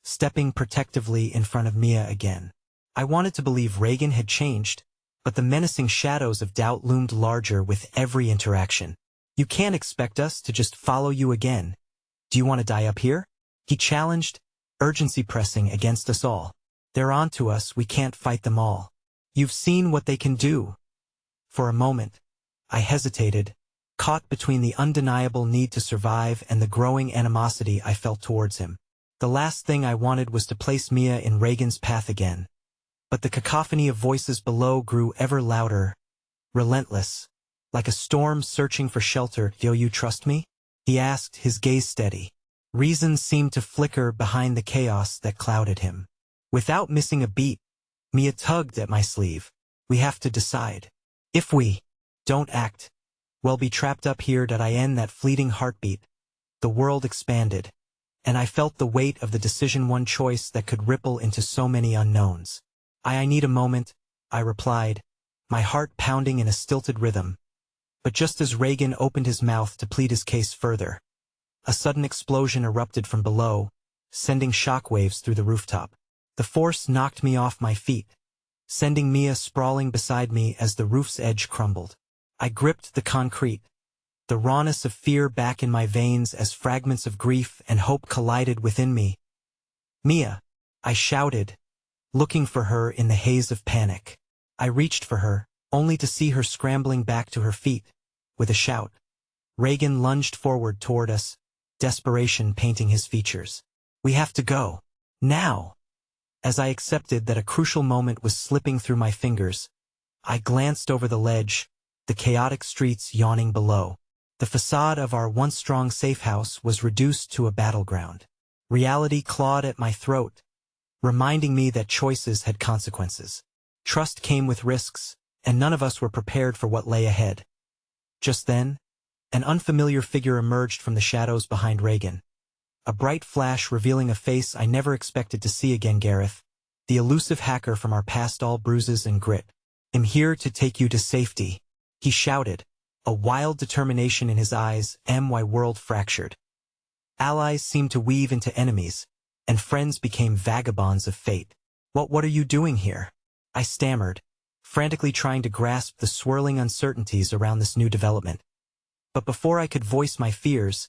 Speaker 1: stepping protectively in front of Mia again. I wanted to believe Reagan had changed, but the menacing shadows of doubt loomed larger with every interaction. "You can't expect us to just follow you again. Do you want to die up here?" he challenged, urgency pressing against us all. "They're onto us, we can't fight them all. You've seen what they can do." For a moment, I hesitated, caught between the undeniable need to survive and the growing animosity I felt towards him. The last thing I wanted was to place Mia in Reagan's path again. But the cacophony of voices below grew ever louder, relentless, like a storm searching for shelter. "Do you trust me?" he asked, his gaze steady. Reason seemed to flicker behind the chaos that clouded him. Without missing a beat, Mia tugged at my sleeve. "We have to decide. If we don't act, we'll be trapped up here." That fleeting heartbeat, the world expanded, and I felt the weight of the decision, one choice that could ripple into so many unknowns. I need a moment," I replied, my heart pounding in a stilted rhythm. But just as Reagan opened his mouth to plead his case further, a sudden explosion erupted from below, sending shockwaves through the rooftop. The force knocked me off my feet, sending Mia sprawling beside me as the roof's edge crumbled. I gripped the concrete, the rawness of fear back in my veins as fragments of grief and hope collided within me. "Mia," I shouted, looking for her in the haze of panic. I reached for her, only to see her scrambling back to her feet. With a shout, Reagan lunged forward toward us, desperation painting his features. "We have to go. Now." As I accepted that a crucial moment was slipping through my fingers, I glanced over the ledge, the chaotic streets yawning below. The facade of our once strong safe house was reduced to a battleground. Reality clawed at my throat, reminding me that choices had consequences. Trust came with risks, and none of us were prepared for what lay ahead. Just then, an unfamiliar figure emerged from the shadows behind Reagan. A bright flash revealing a face I never expected to see again. Gareth, the elusive hacker from our past, all bruises and grit. "I'm here to take you to safety," he shouted, a wild determination in his eyes. My world fractured. Allies seemed to weave into enemies, and friends became vagabonds of fate. What are you doing here?" I stammered, frantically trying to grasp the swirling uncertainties around this new development. But before I could voice my fears,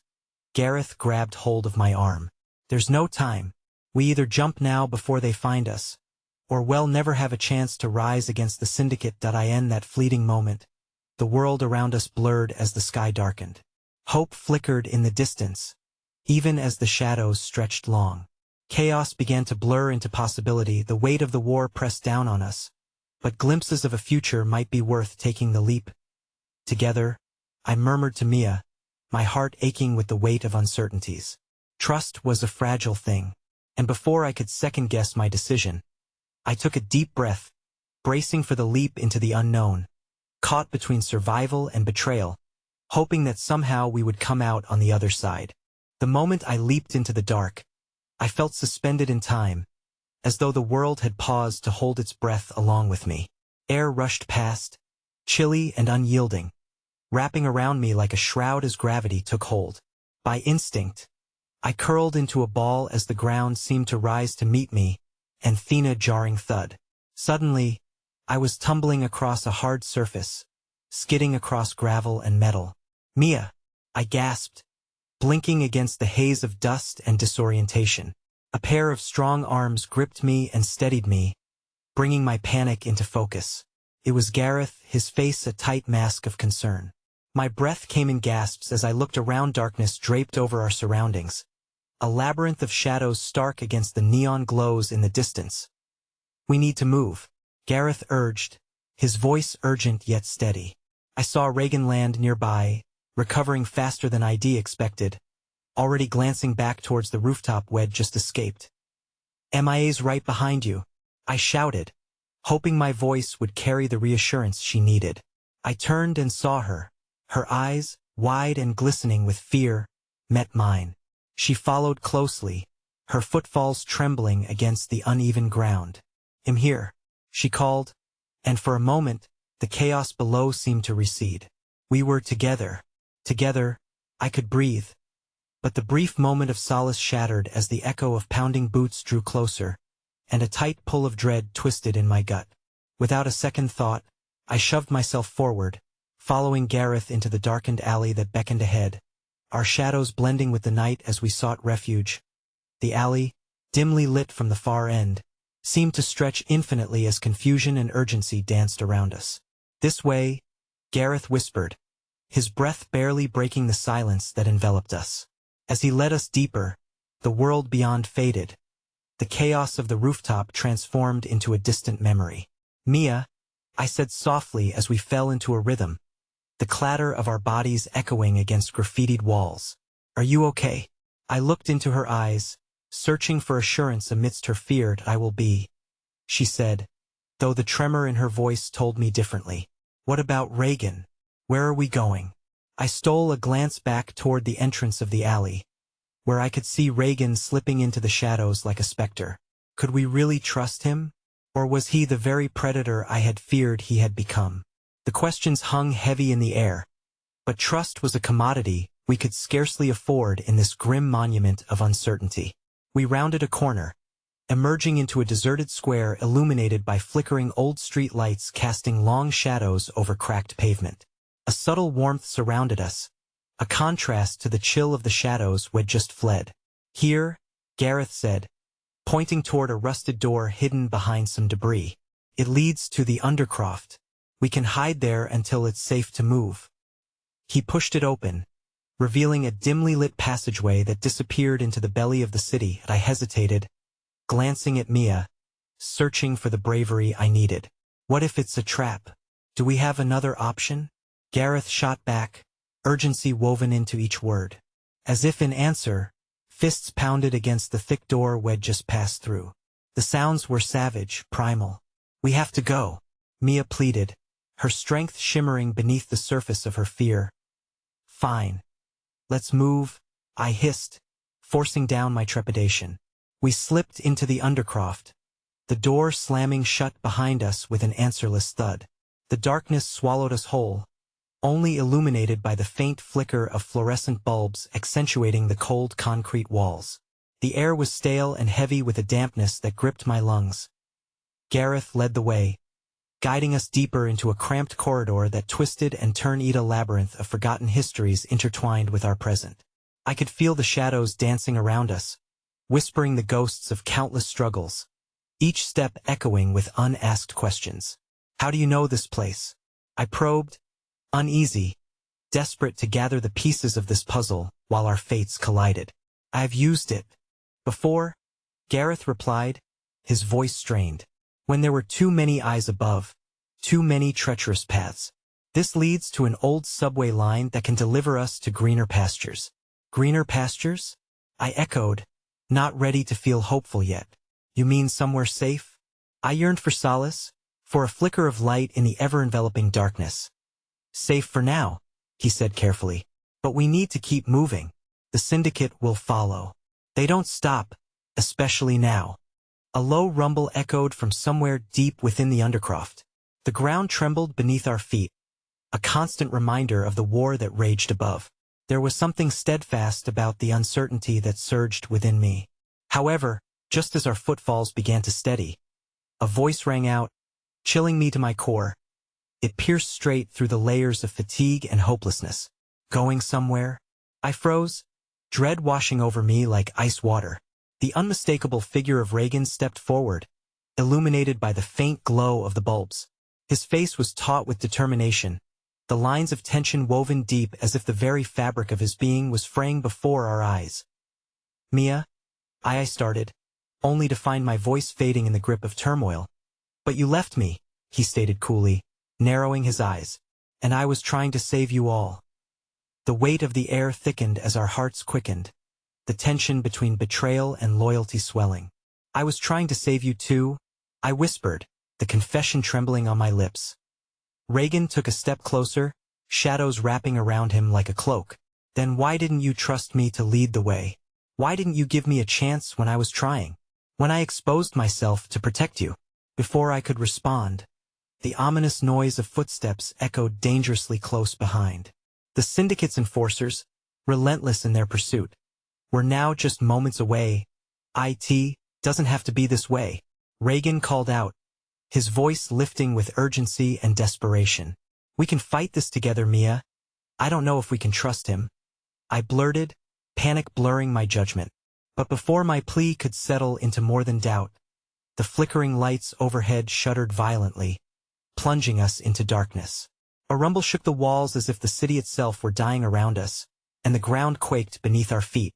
Speaker 1: Gareth grabbed hold of my arm. "There's no time. We either jump now before they find us, or we'll never have a chance to rise against the syndicate." In that fleeting moment, the world around us blurred as the sky darkened. Hope flickered in the distance, even as the shadows stretched long. Chaos began to blur into possibility. The weight of the war pressed down on us, but glimpses of a future might be worth taking the leap. Together, I murmured to Mia, my heart aching with the weight of uncertainties. Trust was a fragile thing, and before I could second-guess my decision, I took a deep breath, bracing for the leap into the unknown, caught between survival and betrayal, hoping that somehow we would come out on the other side. The moment I leaped into the dark, I felt suspended in time, as though the world had paused to hold its breath along with me. Air rushed past, chilly and unyielding, wrapping around me like a shroud as gravity took hold. By instinct, I curled into a ball as the ground seemed to rise to meet me, and a jarring thud. Suddenly, I was tumbling across a hard surface, skidding across gravel and metal. "Mia!" I gasped, blinking against the haze of dust and disorientation. A pair of strong arms gripped me and steadied me, bringing my panic into focus. It was Gareth, his face a tight mask of concern. My breath came in gasps as I looked around. Darkness draped over our surroundings, a labyrinth of shadows stark against the neon glows in the distance. "We need to move," Gareth urged, his voice urgent yet steady. I saw Reagan land nearby, recovering faster than I'd expected, already glancing back towards the rooftop we'd just escaped. "MIA's right behind you," I shouted, hoping my voice would carry the reassurance she needed. I turned and saw her. Her eyes, wide and glistening with fear, met mine. She followed closely, her footfalls trembling against the uneven ground. "I'm here," she called, and for a moment, the chaos below seemed to recede. We were together. Together, I could breathe. But the brief moment of solace shattered as the echo of pounding boots drew closer, and a tight pull of dread twisted in my gut. Without a second thought, I shoved myself forward, following Gareth into the darkened alley that beckoned ahead, our shadows blending with the night as we sought refuge. The alley, dimly lit from the far end, seemed to stretch infinitely as confusion and urgency danced around us. "This way," Gareth whispered, his breath barely breaking the silence that enveloped us. As he led us deeper, the world beyond faded. The chaos of the rooftop transformed into a distant memory. "Mia," I said softly as we fell into a rhythm, the clatter of our bodies echoing against graffitied walls. "Are you okay?" I looked into her eyes, searching for assurance amidst her fear. "I will be," she said, though the tremor in her voice told me differently. "What about Reagan? Where are we going?" I stole a glance back toward the entrance of the alley, where I could see Reagan slipping into the shadows like a specter. Could we really trust him? Or was he the very predator I had feared he had become? The questions hung heavy in the air, but trust was a commodity we could scarcely afford in this grim monument of uncertainty. We rounded a corner, emerging into a deserted square illuminated by flickering old street lights casting long shadows over cracked pavement. A subtle warmth surrounded us, a contrast to the chill of the shadows we'd just fled. "Here," Gareth said, pointing toward a rusted door hidden behind some debris. "It leads to the undercroft. We can hide there until it's safe to move." He pushed it open, revealing a dimly lit passageway that disappeared into the belly of the city. I hesitated, glancing at Mia, searching for the bravery I needed. What if it's a trap? Do we have another option? Gareth shot back, urgency woven into each word. As if in answer, fists pounded against the thick door we'd just passed through. The sounds were savage, primal. We have to go, Mia pleaded, her strength shimmering beneath the surface of her fear. Fine. Let's move, I hissed, forcing down my trepidation. We slipped into the undercroft, the door slamming shut behind us with an answerless thud. The darkness swallowed us whole, only illuminated by the faint flicker of fluorescent bulbs accentuating the cold concrete walls. The air was stale and heavy with a dampness that gripped my lungs. Gareth led the way, guiding us deeper into a cramped corridor that twisted and turned a labyrinth of forgotten histories intertwined with our present. I could feel the shadows dancing around us, whispering the ghosts of countless struggles, each step echoing with unasked questions. How do you know this place? I probed, uneasy, desperate to gather the pieces of this puzzle while our fates collided. I've used it before, Gareth replied, his voice strained. When there were too many eyes above, too many treacherous paths. This leads to an old subway line that can deliver us to greener pastures. Greener pastures? I echoed, not ready to feel hopeful yet. You mean somewhere safe? I yearned for solace, for a flicker of light in the ever-enveloping darkness. Safe for now, he said carefully. But we need to keep moving. The syndicate will follow. They don't stop, especially now. A low rumble echoed from somewhere deep within the undercroft. The ground trembled beneath our feet, a constant reminder of the war that raged above. There was something steadfast about the uncertainty that surged within me. However, just as our footfalls began to steady, a voice rang out, chilling me to my core. It pierced straight through the layers of fatigue and hopelessness. Going somewhere? I froze, dread washing over me like ice water. The unmistakable figure of Reagan stepped forward, illuminated by the faint glow of the bulbs. His face was taut with determination, the lines of tension woven deep as if the very fabric of his being was fraying before our eyes. Mia, I started, only to find my voice fading in the grip of turmoil. But you left me, he stated coolly, narrowing his eyes, and I was trying to save you all. The weight of the air thickened as our hearts quickened, the tension between betrayal and loyalty swelling. I was trying to save you too, I whispered, the confession trembling on my lips. Reagan took a step closer, shadows wrapping around him like a cloak. Then why didn't you trust me to lead the way? Why didn't you give me a chance when I was trying? When I exposed myself to protect you? Before I could respond, the ominous noise of footsteps echoed dangerously close behind. The syndicate's enforcers, relentless in their pursuit, were now just moments away. It doesn't have to be this way, Reagan called out, his voice lifting with urgency and desperation. We can fight this together, Mia. I don't know if we can trust him. I blurted, panic blurring my judgment. But before my plea could settle into more than doubt, the flickering lights overhead shuddered violently, plunging us into darkness. A rumble shook the walls as if the city itself were dying around us, and the ground quaked beneath our feet.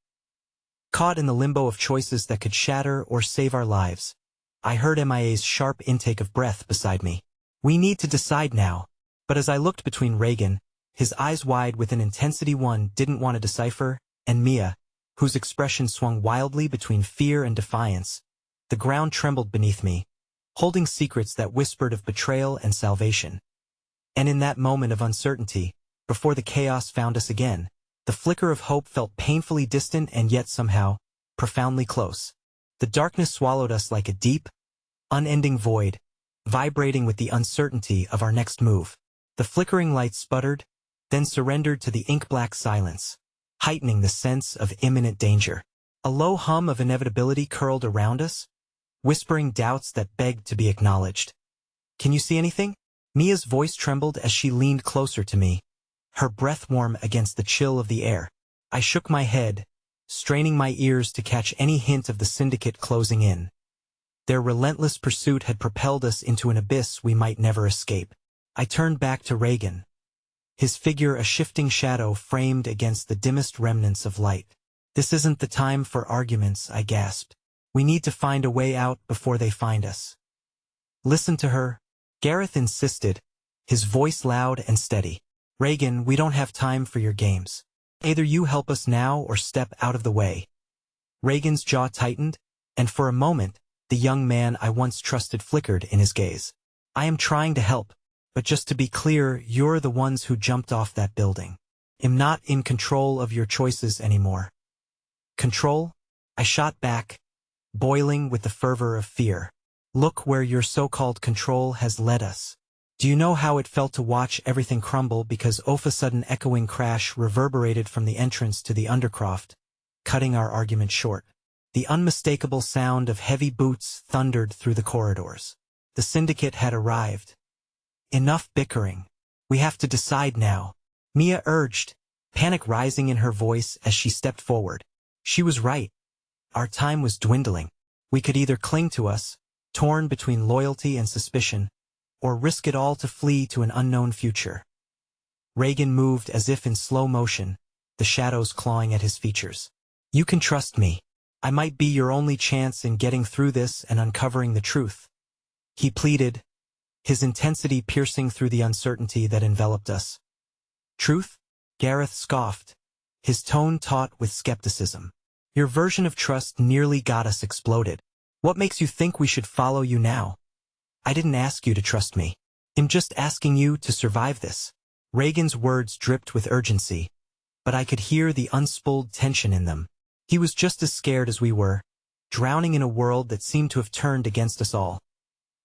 Speaker 1: Caught in the limbo of choices that could shatter or save our lives, I heard MIA's sharp intake of breath beside me. We need to decide now. But as I looked between Reagan, his eyes wide with an intensity one didn't want to decipher, and Mia, whose expression swung wildly between fear and defiance, the ground trembled beneath me, holding secrets that whispered of betrayal and salvation. And in that moment of uncertainty, before the chaos found us again, the flicker of hope felt painfully distant and yet somehow, profoundly close. The darkness swallowed us like a deep, unending void, vibrating with the uncertainty of our next move. The flickering light sputtered, then surrendered to the ink-black silence, heightening the sense of imminent danger. A low hum of inevitability curled around us, whispering doubts that begged to be acknowledged. Can you see anything? Mia's voice trembled as she leaned closer to me, her breath warm against the chill of the air. I shook my head, straining my ears to catch any hint of the syndicate closing in. Their relentless pursuit had propelled us into an abyss we might never escape. I turned back to Reagan, his figure a shifting shadow framed against the dimmest remnants of light. This isn't the time for arguments, I gasped. We need to find a way out before they find us. Listen to her, Gareth insisted, his voice loud and steady. Reagan, we don't have time for your games. Either you help us now or step out of the way. Reagan's jaw tightened, and for a moment, the young man I once trusted flickered in his gaze. I am trying to help, but just to be clear, you're the ones who jumped off that building. I'm not in control of your choices anymore. Control? I shot back, boiling with the fervor of fear. Look where your so-called control has led us. Do you know how it felt to watch everything crumble because of a sudden echoing crash reverberated from the entrance to the undercroft, cutting our argument short? The unmistakable sound of heavy boots thundered through the corridors. The syndicate had arrived. Enough bickering. We have to decide now, Mia urged, panic rising in her voice as she stepped forward. She was right. Our time was dwindling. We could either cling to us, torn between loyalty and suspicion, or risk it all to flee to an unknown future. Reagan moved as if in slow motion, the shadows clawing at his features. You can trust me. I might be your only chance in getting through this and uncovering the truth. He pleaded, his intensity piercing through the uncertainty that enveloped us. Truth? Gareth scoffed, his tone taut with skepticism. Your version of trust nearly got us exploded. What makes you think we should follow you now? I didn't ask you to trust me. I'm just asking you to survive this. Reagan's words dripped with urgency, but I could hear the unspooled tension in them. He was just as scared as we were, drowning in a world that seemed to have turned against us all.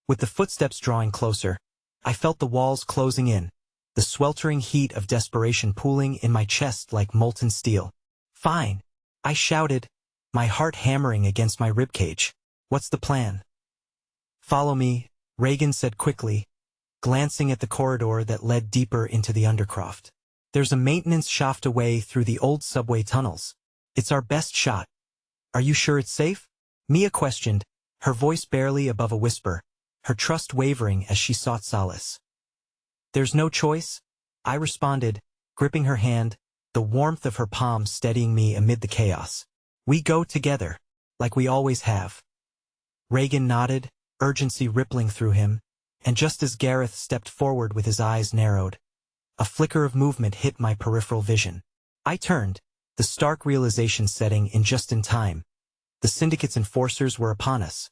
Speaker 1: With the footsteps drawing closer, I felt the walls closing in, the sweltering heat of desperation pooling in my chest like molten steel. Fine, I shouted, my heart hammering against my ribcage. What's the plan? Follow me, Reagan said quickly, glancing at the corridor that led deeper into the undercroft. There's a maintenance shaft away through the old subway tunnels. It's our best shot. Are you sure it's safe? Mia questioned, her voice barely above a whisper, her trust wavering as she sought solace. There's no choice, I responded, gripping her hand, the warmth of her palm steadying me amid the chaos. We go together, like we always have. Reagan nodded, urgency rippling through him, and just as Gareth stepped forward with his eyes narrowed, a flicker of movement hit my peripheral vision. I turned, the stark realization setting in just in time. The syndicate's enforcers were upon us.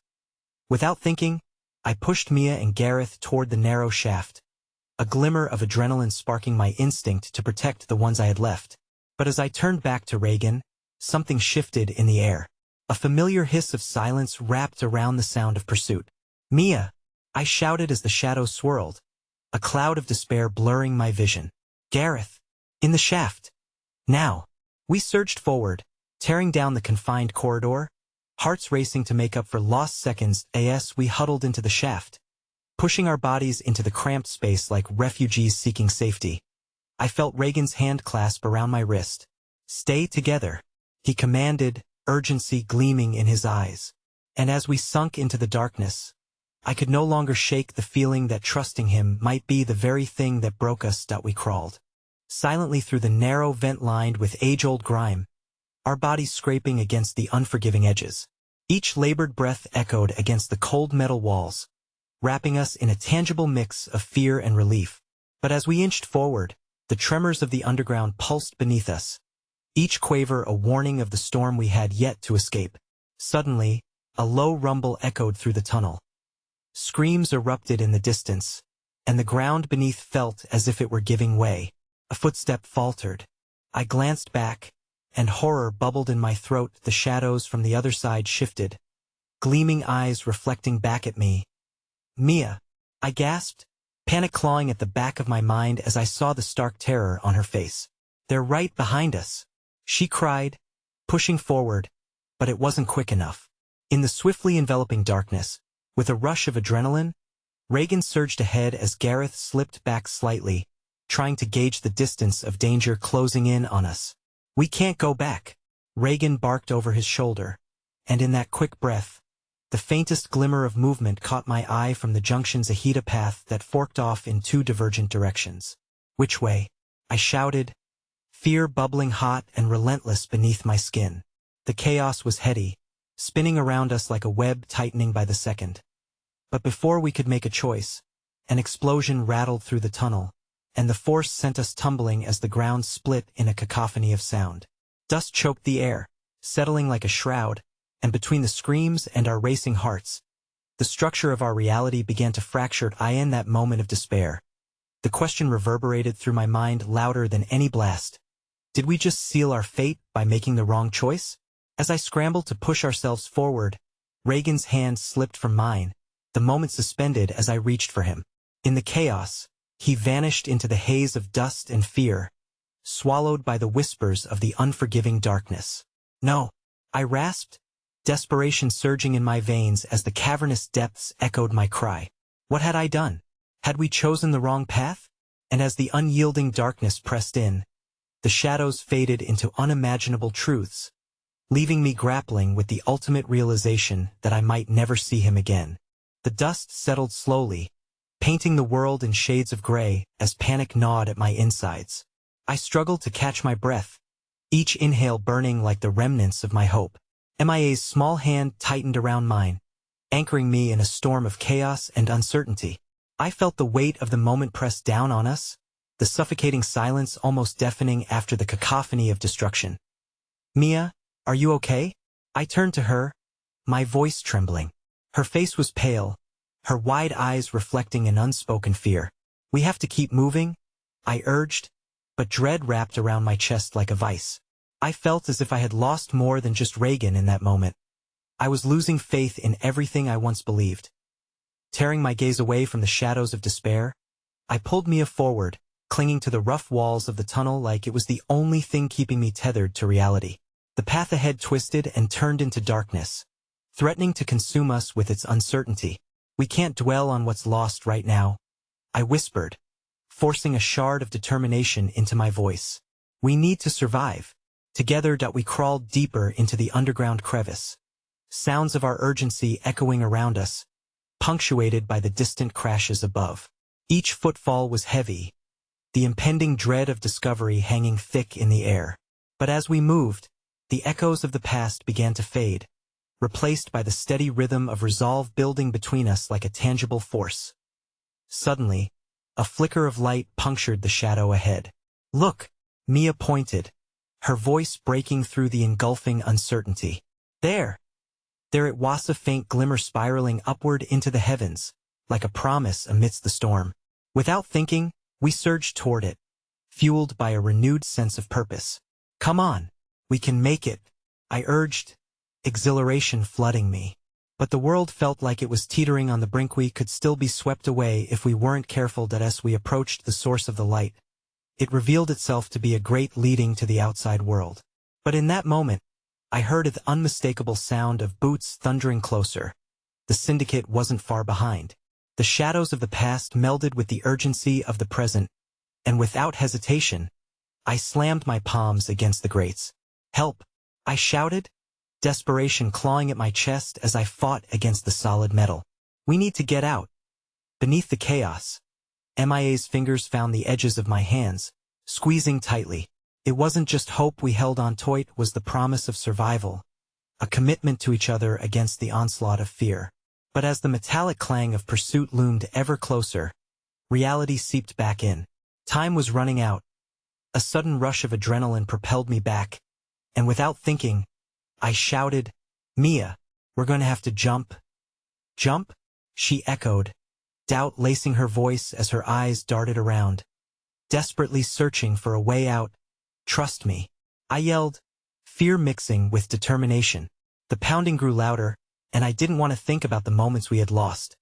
Speaker 1: Without thinking, I pushed Mia and Gareth toward the narrow shaft, a glimmer of adrenaline sparking my instinct to protect the ones I had left. But as I turned back to Reagan, something shifted in the air. A familiar hiss of silence wrapped around the sound of pursuit. Mia! I shouted as the shadows swirled, a cloud of despair blurring my vision. Gareth! In the shaft! Now! We surged forward, tearing down the confined corridor, hearts racing to make up for lost seconds as we huddled into the shaft, pushing our bodies into the cramped space like refugees seeking safety. I felt Reagan's hand clasp around my wrist. Stay together, he commanded, urgency gleaming in his eyes. And as we sunk into the darkness, I could no longer shake the feeling that trusting him might be the very thing that broke us. We crawled silently through the narrow vent lined with age-old grime, our bodies scraping against the unforgiving edges. Each labored breath echoed against the cold metal walls, wrapping us in a tangible mix of fear and relief. But as we inched forward, the tremors of the underground pulsed beneath us, each quaver a warning of the storm we had yet to escape. Suddenly, a low rumble echoed through the tunnel. Screams erupted in the distance, and the ground beneath felt as if it were giving way. A footstep faltered. I glanced back, and horror bubbled in my throat. The shadows from the other side shifted, gleaming eyes reflecting back at me. Mia! I gasped, panic clawing at the back of my mind as I saw the stark terror on her face. They're right behind us, she cried, pushing forward, but it wasn't quick enough. In the swiftly enveloping darkness, with a rush of adrenaline, Reagan surged ahead as Gareth slipped back slightly, trying to gauge the distance of danger closing in on us. We can't go back, Reagan barked over his shoulder, and in that quick breath, the faintest glimmer of movement caught my eye from the junction's Ahita path that forked off in two divergent directions. Which way? I shouted, fear bubbling hot and relentless beneath my skin. The chaos was heady, spinning around us like a web tightening by the second. But before we could make a choice, an explosion rattled through the tunnel, and the force sent us tumbling as the ground split in a cacophony of sound. Dust choked the air, settling like a shroud, and between the screams and our racing hearts, the structure of our reality began to fracture. In that moment of despair, the question reverberated through my mind louder than any blast. Did we just seal our fate by making the wrong choice? As I scrambled to push ourselves forward, Reagan's hand slipped from mine, the moment suspended as I reached for him. In the chaos, he vanished into the haze of dust and fear, swallowed by the whispers of the unforgiving darkness. No, I rasped, desperation surging in my veins as the cavernous depths echoed my cry. What had I done? Had we chosen the wrong path? And as the unyielding darkness pressed in, the shadows faded into unimaginable truths, leaving me grappling with the ultimate realization that I might never see him again. The dust settled slowly, painting the world in shades of gray as panic gnawed at my insides. I struggled to catch my breath, each inhale burning like the remnants of my hope. MIA's small hand tightened around mine, anchoring me in a storm of chaos and uncertainty. I felt the weight of the moment press down on us, the suffocating silence almost deafening after the cacophony of destruction. Mia, are you okay? I turned to her, my voice trembling. Her face was pale, her wide eyes reflecting an unspoken fear. We have to keep moving, I urged, but dread wrapped around my chest like a vice. I felt as if I had lost more than just Reagan in that moment. I was losing faith in everything I once believed. Tearing my gaze away from the shadows of despair, I pulled Mia forward, clinging to the rough walls of the tunnel like it was the only thing keeping me tethered to reality. The path ahead twisted and turned into darkness, threatening to consume us with its uncertainty. We can't dwell on what's lost right now, I whispered, forcing a shard of determination into my voice. We need to survive. Together we crawled deeper into the underground crevice, sounds of our urgency echoing around us, punctuated by the distant crashes above. Each footfall was heavy, the impending dread of discovery hanging thick in the air. But as we moved, the echoes of the past began to fade, replaced by the steady rhythm of resolve building between us like a tangible force. Suddenly, a flicker of light punctured the shadow ahead. Look, Mia pointed, her voice breaking through the engulfing uncertainty. There it was, a faint glimmer spiraling upward into the heavens, like a promise amidst the storm. Without thinking, we surged toward it, fueled by a renewed sense of purpose. Come on, we can make it, I urged, exhilaration flooding me. But the world felt like it was teetering on the brink. We could still be swept away if we weren't careful. As we approached the source of the light, it revealed itself to be a grate leading to the outside world. But in that moment, I heard the unmistakable sound of boots thundering closer. The syndicate wasn't far behind. The shadows of the past melded with the urgency of the present, and without hesitation, I slammed my palms against the grates. Help! I shouted, desperation clawing at my chest as I fought against the solid metal. We need to get out. Beneath the chaos, MIA's fingers found the edges of my hands, squeezing tightly. It wasn't just hope we held on to, it was the promise of survival, a commitment to each other against the onslaught of fear. But as the metallic clang of pursuit loomed ever closer, reality seeped back in. Time was running out. A sudden rush of adrenaline propelled me back, and without thinking, I shouted, Mia, we're going to have to jump. Jump? She echoed, doubt lacing her voice as her eyes darted around, desperately searching for a way out. Trust me, I yelled, fear mixing with determination. The pounding grew louder, and I didn't want to think about the moments we had lost.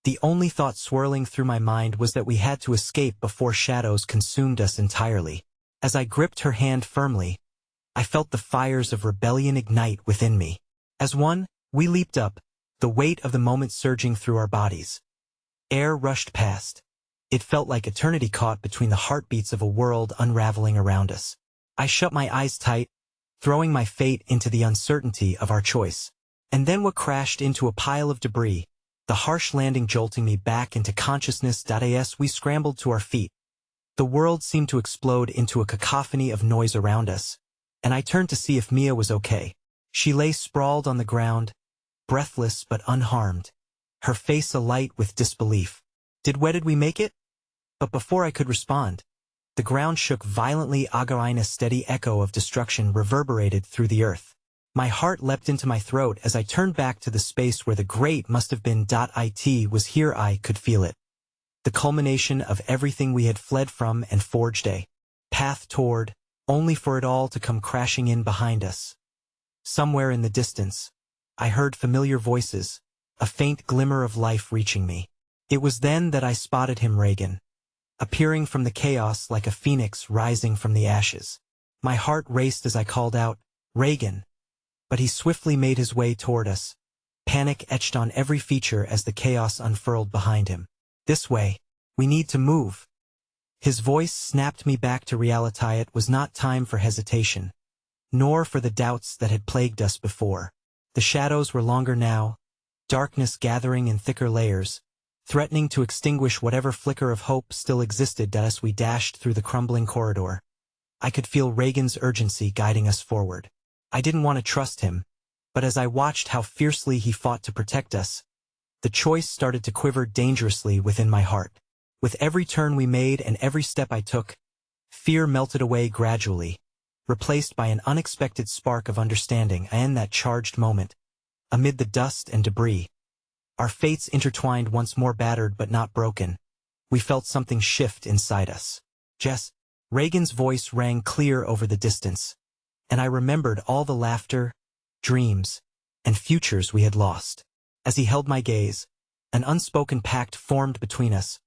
Speaker 1: The only thought swirling through my mind was that we had to escape before shadows consumed us entirely. As I gripped her hand firmly, I felt the fires of rebellion ignite within me. As one, we leaped up, the weight of the moment surging through our bodies. Air rushed past. It felt like eternity caught between the heartbeats of a world unraveling around us. I shut my eyes tight, throwing my fate into the uncertainty of our choice. And then what crashed into a pile of debris, the harsh landing jolting me back into consciousness. As we scrambled to our feet, the world seemed to explode into a cacophony of noise around us, and I turned to see if Mia was okay. She lay sprawled on the ground, breathless but unharmed, her face alight with disbelief. Where did we make it? But before I could respond, the ground shook violently. Again, a steady echo of destruction reverberated through the earth. My heart leapt into my throat as I turned back to the space where the great must have been. It was here I could feel it. The culmination of everything we had fled from and forged a path toward, only for it all to come crashing in behind us. Somewhere in the distance, I heard familiar voices, a faint glimmer of life reaching me. It was then that I spotted him, Reagan, appearing from the chaos like a phoenix rising from the ashes. My heart raced as I called out, "Reagan!" But he swiftly made his way toward us, panic etched on every feature as the chaos unfurled behind him. "This way. We need to move." His voice snapped me back to reality. It was not time for hesitation, nor for the doubts that had plagued us before. The shadows were longer now, darkness gathering in thicker layers, threatening to extinguish whatever flicker of hope still existed. As we dashed through the crumbling corridor, I could feel Reagan's urgency guiding us forward. I didn't want to trust him, but as I watched how fiercely he fought to protect us, the choice started to quiver dangerously within my heart. With every turn we made and every step I took, fear melted away gradually, replaced by an unexpected spark of understanding. In that charged moment, amid the dust and debris, our fates intertwined once more. Battered but not broken, we felt something shift inside us. "Jess," Reagan's voice rang clear over the distance, and I remembered all the laughter, dreams, and futures we had lost. As he held my gaze, an unspoken pact formed between us,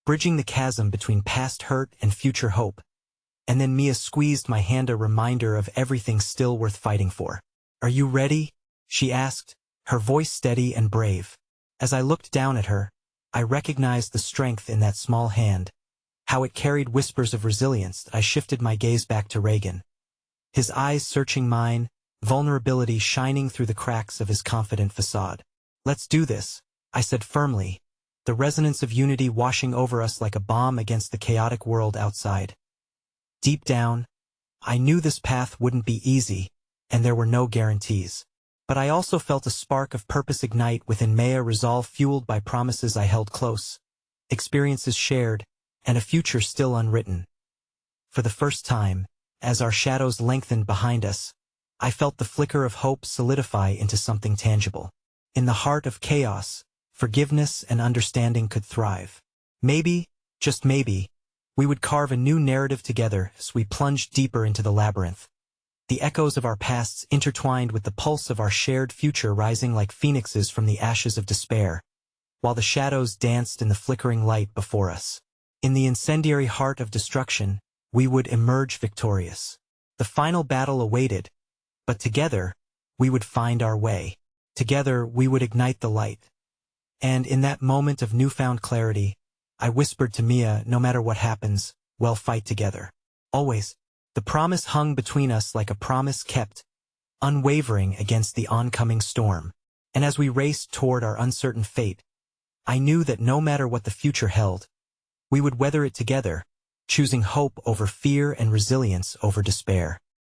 Speaker 1: bridging the chasm between past hurt and future hope. And then Mia squeezed my hand, a reminder of everything still worth fighting for. "Are you ready?" she asked, her voice steady and brave. As I looked down at her, I recognized the strength in that small hand, how it carried whispers of resilience. I shifted my gaze back to Reagan, his eyes searching mine, vulnerability shining through the cracks of his confident facade. "Let's do this," I said firmly, the resonance of unity washing over us like a balm against the chaotic world outside. Deep down, I knew this path wouldn't be easy, and there were no guarantees. But I also felt a spark of purpose ignite within me, a resolve fueled by promises I held close, experiences shared, and a future still unwritten. For the first time, as our shadows lengthened behind us, I felt the flicker of hope solidify into something tangible. In the heart of chaos, forgiveness and understanding could thrive. Maybe, just maybe, we would carve a new narrative together as we plunged deeper into the labyrinth. The echoes of our pasts intertwined with the pulse of our shared future, rising like phoenixes from the ashes of despair, while the shadows danced in the flickering light before us. In the incendiary heart of destruction, we would emerge victorious. The final battle awaited, but together, we would find our way. Together, we would ignite the light. And in that moment of newfound clarity, I whispered to Mia, "No matter what happens, we'll fight together. Always." The promise hung between us like a promise kept, unwavering against the oncoming storm. And as we raced toward our uncertain fate, I knew that no matter what the future held, we would weather it together, choosing hope over fear and resilience over despair.